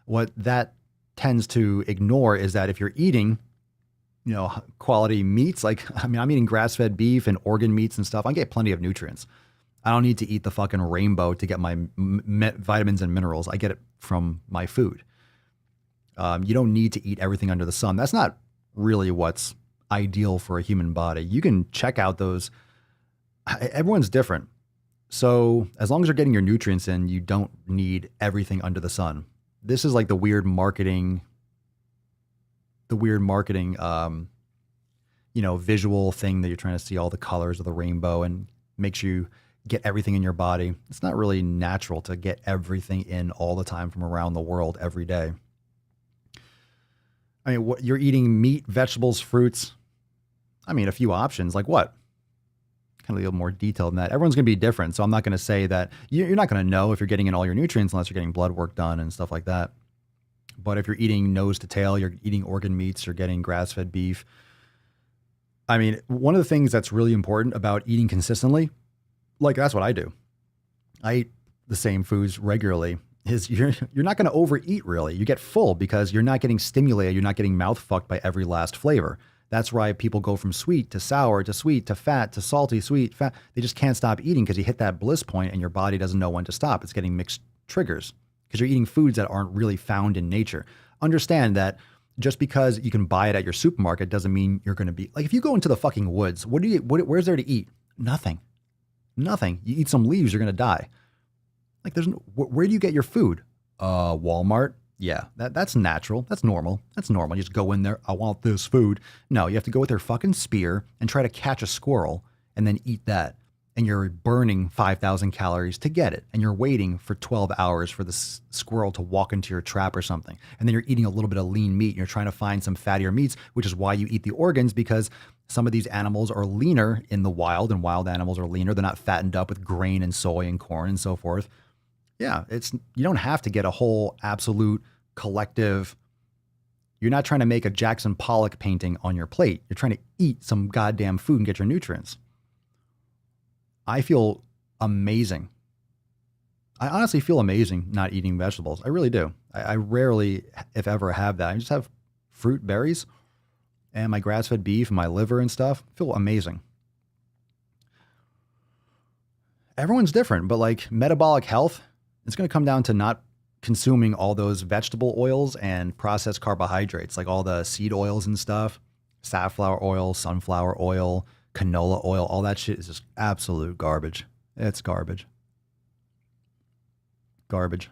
What that tends to ignore is that if you're eating, quality meats, I'm eating grass-fed beef and organ meats and stuff, I get plenty of nutrients. I don't need to eat the fucking rainbow to get my vitamins and minerals. I get it from my food. You don't need to eat everything under the sun. That's not really what's ideal for a human body. You can check out those. Everyone's different. So as long as you're getting your nutrients in, you don't need everything under the sun. This is like the weird marketing, visual thing that you're trying to see all the colors of the rainbow and makes you get everything in your body. It's not really natural to get everything in all the time from around the world every day. I mean, what you're eating meat, vegetables, fruits. I mean, a few options like what? Kind of a little more detailed than that. Everyone's going to be different. So I'm not going to say that you're not going to know if you're getting in all your nutrients unless you're getting blood work done and stuff like that. But if you're eating nose to tail, you're eating organ meats, you're getting grass-fed beef. I mean, one of the things that's really important about eating consistently, like that's what I do. I eat the same foods regularly. Is you're not going to overeat really. You get full because you're not getting stimulated. You're not getting mouth fucked by every last flavor. That's why people go from sweet to sour to sweet to fat to salty, sweet, fat. They just can't stop eating because you hit that bliss point and your body doesn't know when to stop. It's getting mixed triggers because you're eating foods that aren't really found in nature. Understand that just because you can buy it at your supermarket doesn't mean you're going to be like, if you go into the fucking woods, where's there to eat? Nothing. You eat some leaves, you're going to die. Like where do you get your food? Walmart. Yeah, that's natural. That's normal. You just go in there. I want this food. No, you have to go with your fucking spear and try to catch a squirrel and then eat that. And you're burning 5,000 calories to get it. And you're waiting for 12 hours for the squirrel to walk into your trap or something. And then you're eating a little bit of lean meat. And you're trying to find some fattier meats, which is why you eat the organs, because some of these animals are leaner in the wild, and wild animals are leaner. They're not fattened up with grain and soy and corn and so forth. Yeah, you don't have to get a whole absolute collective. You're not trying to make a Jackson Pollock painting on your plate. You're trying to eat some goddamn food and get your nutrients. I feel amazing. I honestly feel amazing not eating vegetables. I really do. I rarely, if ever, have that. I just have fruit, berries, and my grass-fed beef and my liver and stuff. I feel amazing. Everyone's different, but like metabolic health, it's going to come down to not consuming all those vegetable oils and processed carbohydrates, like all the seed oils and stuff, safflower oil, sunflower oil, canola oil, all that shit is just absolute garbage. It's garbage. Garbage.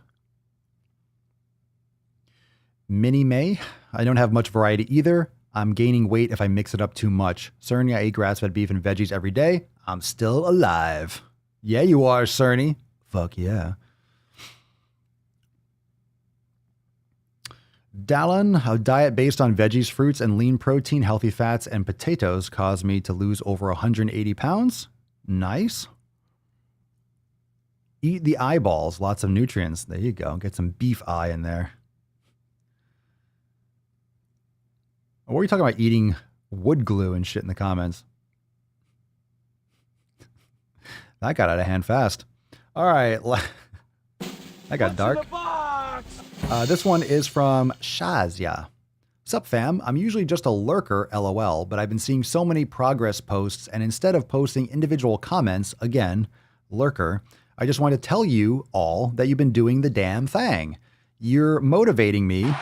Mini May, I don't have much variety either. I'm gaining weight if I mix it up too much. Cerny, I eat grass-fed beef and veggies every day. I'm still alive. Yeah, you are, Cerny. Fuck yeah. Dallin, a diet based on veggies, fruits, and lean protein, healthy fats, and potatoes caused me to lose over 180 pounds. Nice. Eat the eyeballs, lots of nutrients. There you go. Get some beef eye in there. What are you talking about eating wood glue and shit in the comments? That got out of hand fast. All right. That got dark. This one is from Shazia. Sup fam, I'm usually just a lurker, lol, but I've been seeing so many progress posts, and instead of posting individual comments, again, lurker, I just want to tell you all that you've been doing the damn thing. You're motivating me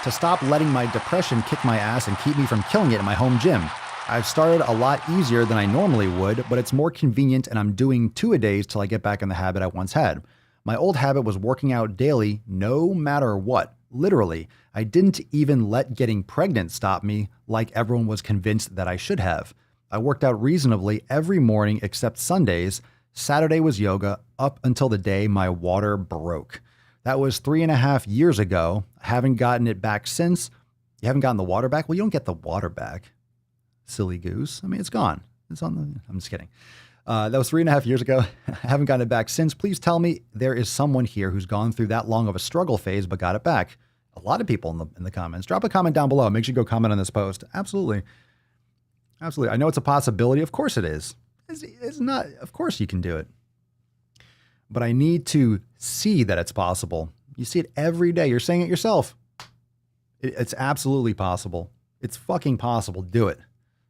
to stop letting my depression kick my ass and keep me from killing it in my home gym. I've started a lot easier than I normally would, but it's more convenient, and I'm doing 2-a-days till I get back in the habit I once had. My old habit was working out daily, no matter what. Literally, I didn't even let getting pregnant stop me like everyone was convinced that I should have. I worked out reasonably every morning except Sundays. Saturday was yoga up until the day my water broke. That was 3.5 years ago. I haven't gotten it back since. You haven't gotten the water back? Well, you don't get the water back. Silly goose. I mean, it's gone. It's on the... I'm just kidding. That was 3.5 years ago. I haven't gotten it back since. Please tell me there is someone here who's gone through that long of a struggle phase but got it back. A lot of people in the comments. Drop a comment down below. Make sure you go comment on this post. Absolutely. Absolutely. I know it's a possibility. Of course it is. It's not. Of course you can do it. But I need to see that it's possible. You see it every day. You're saying it yourself. It's absolutely possible. It's fucking possible. Do it.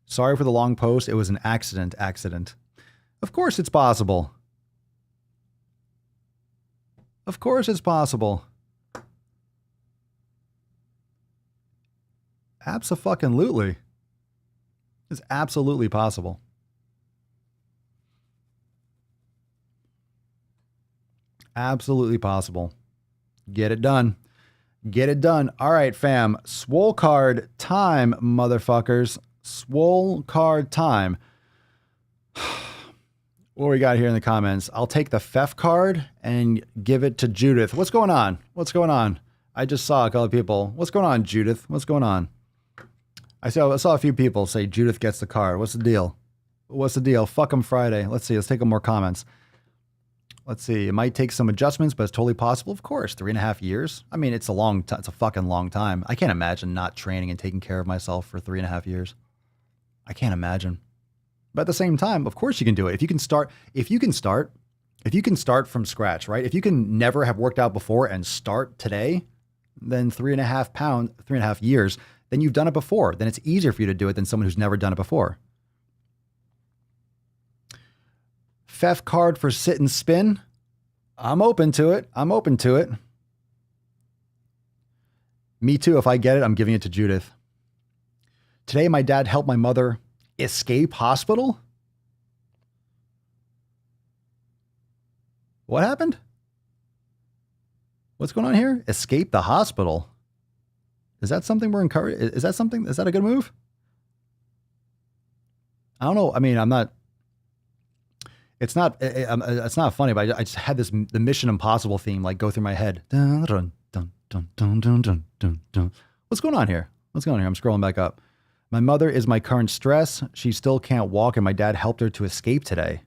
Sorry for the long post. It was an accident. Of course it's possible. Of course it's possible. Abso-fucking-lutely. It's absolutely possible. Absolutely possible. Get it done. Get it done. All right, fam. Swole card time, motherfuckers. Swole card time. What we got here in the comments? I'll take the Feff card and give it to Judith. What's going on? What's going on? I just saw a couple of people. What's going on, Judith? What's going on? I saw a few people say Judith gets the card. What's the deal? What's the deal? Fuck 'em Friday. Let's see. Let's take more comments. Let's see. It might take some adjustments, but it's totally possible. Of course, 3.5 years. I mean, it's a long time. It's a fucking long time. I can't imagine not training and taking care of myself for 3.5 years. I can't imagine. But at the same time, of course you can do it. If you can start from scratch, right? If you can never have worked out before and start today, then 3.5 years, then you've done it before. Then it's easier for you to do it than someone who's never done it before. Feff card for sit and spin. I'm open to it. Me too. If I get it, I'm giving it to Judith. Today, my dad helped my mother escape hospital. What happened? What's going on here? Escape the hospital. Is that something we're encouraged? Is that a good move? I don't know. I mean, it's not funny, but I just had the Mission Impossible theme like go through my head. Dun, dun, dun, dun, dun, dun, dun, dun, dun. What's going on here? I'm scrolling back up. My mother is my current stress. She still can't walk, and my dad helped her to escape today.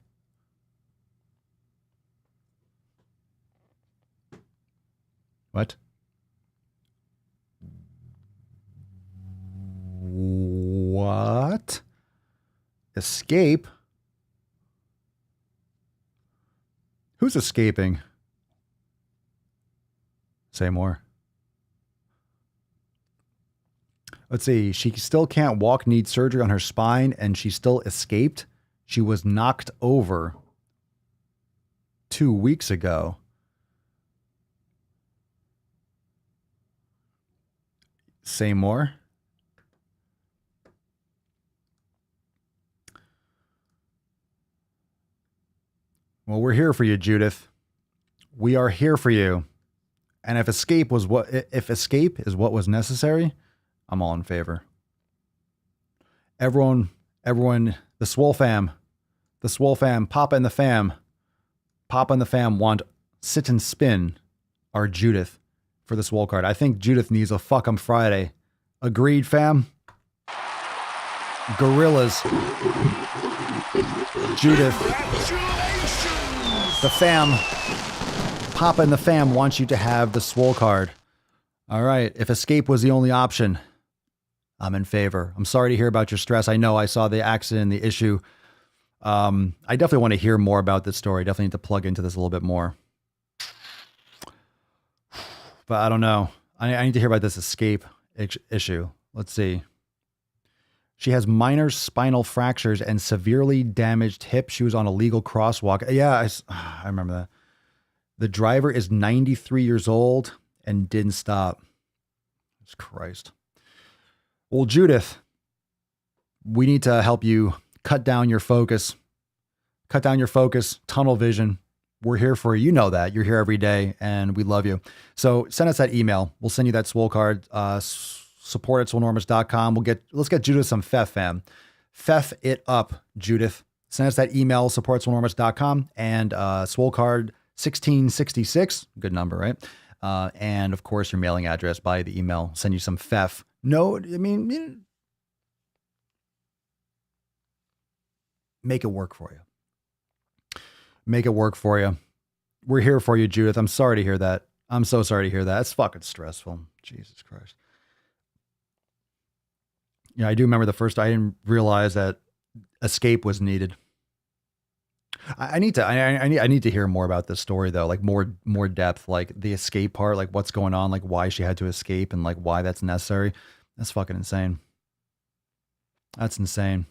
What? What? Escape? Who's escaping? Say more. Let's see. She still can't walk, needs surgery on her spine, and she still escaped. She was knocked over 2 weeks ago. Say more. Well, we're here for you, Judith. We are here for you. And if escape is what was necessary, I'm all in favor. Everyone, the Swole fam, Papa and the fam want sit and spin our Judith for the Swole card. I think Judith needs a fuck 'em Friday. Agreed, fam? Gorillas. Judith. The fam, Papa and the fam wants you to have the Swole card. All right. If escape was the only option, I'm in favor. I'm sorry to hear about your stress. I know I saw the accident, the issue. I definitely want to hear more about this story. Definitely need to plug into this a little bit more. But I don't know. I need to hear about this escape issue. Let's see. She has minor spinal fractures and severely damaged hip. She was on a legal crosswalk. Yeah, I remember that. The driver is 93 years old and didn't stop. Jesus Christ. Well, Judith, we need to help you cut down your focus. Tunnel vision. We're here for you. You know that. You're here every day, and we love you. So send us that email. We'll send you that Swole card. Support at Swolenormous.com. Let's get Judith some Feff, fam. Feff it up, Judith. Send us that email, support at Swolenormous.com, and Swole card 1666. Good number, right? And of course, your mailing address by the email. Send you some Feff. No, I mean, make it work for you. Make it work for you. We're here for you, Judith. I'm sorry to hear that. I'm so sorry to hear that. It's fucking stressful. Jesus Christ. Yeah, I do remember the first, I didn't realize that escape was needed. I need to hear more about this story though, like more depth, like the escape part, like what's going on, like why she had to escape and like why that's necessary. That's fucking insane. That's insane.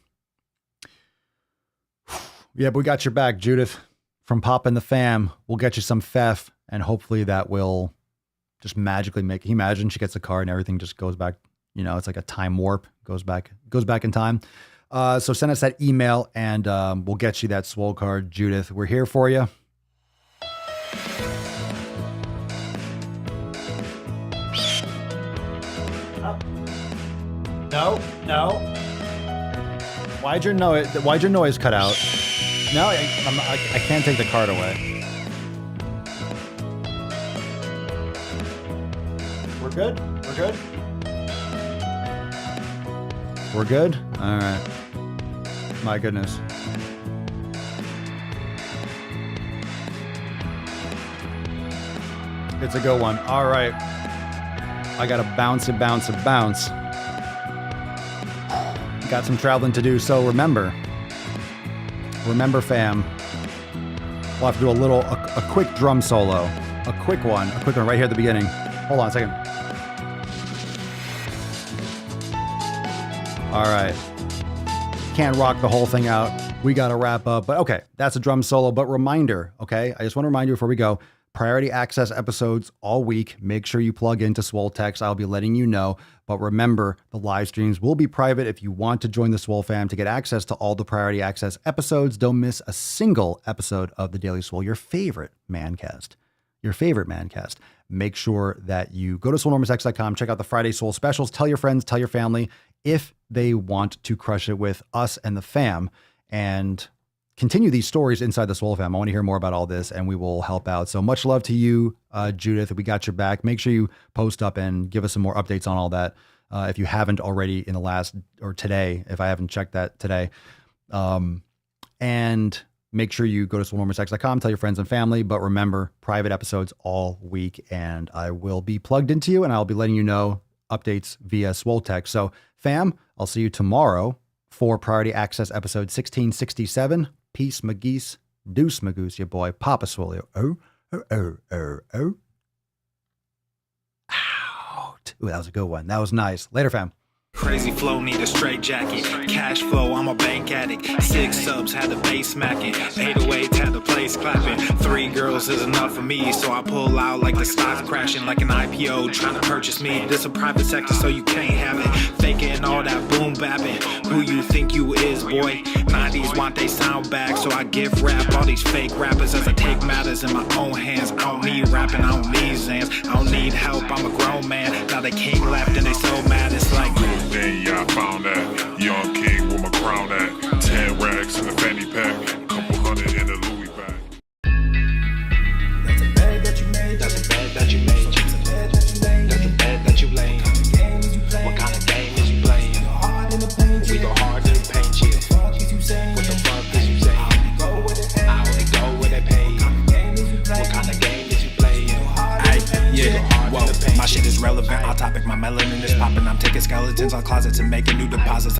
Yeah, but we got your back, Judith. From Pop and the Fam, we'll get you some Feff, and hopefully that will just magically make. Can you imagine she gets a car and everything just goes back? You know, it's like a time warp. Goes back in time. So send us that email, and we'll get you that swole card, Judith. We're here for you. No. Why'd your noise cut out? No, I can't take the card away. We're good? We're good? All right. My goodness. It's a good one. All right. I got to bounce. Got some traveling to do. So remember, fam, we'll have to do a quick drum solo. A quick one right here at the beginning. Hold on a second. All right. Can't rock the whole thing out. We got to wrap up. But okay, that's a drum solo. But reminder, okay? I just want to remind you before we go, priority access episodes all week. Make sure you plug into Swole Text. I'll be letting you know. But remember, the live streams will be private. If you want to join the Swole fam to get access to all the priority access episodes, don't miss a single episode of the Daily Swole, your favorite mancast. Make sure that you go to swolenormousx.com, check out the Friday Swole specials, tell your friends, tell your family if they want to crush it with us and the fam, and continue these stories inside the Swole fam. I want to hear more about all this, and we will help out. So much love to you, Judith. We got your back. Make sure you post up and give us some more updates on all that. If you haven't already in the last, or today, if I haven't checked that today. And make sure you go to swolenormousx.com, tell your friends and family, but remember, private episodes all week, and I will be plugged into you, and I'll be letting you know updates via Swole Text. So fam, I'll see you tomorrow for priority access episode 1667. Peace, McGeese. Deuce, Magoose, your boy, Papa Swolio. Out. Ooh, that was a good one. That was nice. Later, fam. Crazy flow, need a straight jacket. Cash flow, I'm a bank addict. 6 subs, had the bass smacking. 808, had the place clapping. 3 girls is enough for me, so I pull out like the stock crashing, like an IPO trying to purchase me. This a private sector, so you can't have it. Faking all that boom bapping. Who you think you is, boy? 90s want they sound back, so I give rap all these fake rappers as I take matters in my own hands. I don't need rapping, I don't need Zans. I don't need help, I'm a grown man. Now they king left and they so mad, it's like then yeah, I found that young king with my crown at 10 racks in the fanny pack, couple hundred in the Louis bag. That's a bed that you made. That's a bed that you made. That's a bed that you laid. That's a bed that you laid. What kind of game is you playing? We go hard in the paint, yeah. What the fuck is you saying? I only go where they pay. What kind of game is you playing? Yeah, whoa, my shit is relevant. On topic, my melanin is popping. I'm taking skeletons on closets and making new deposits.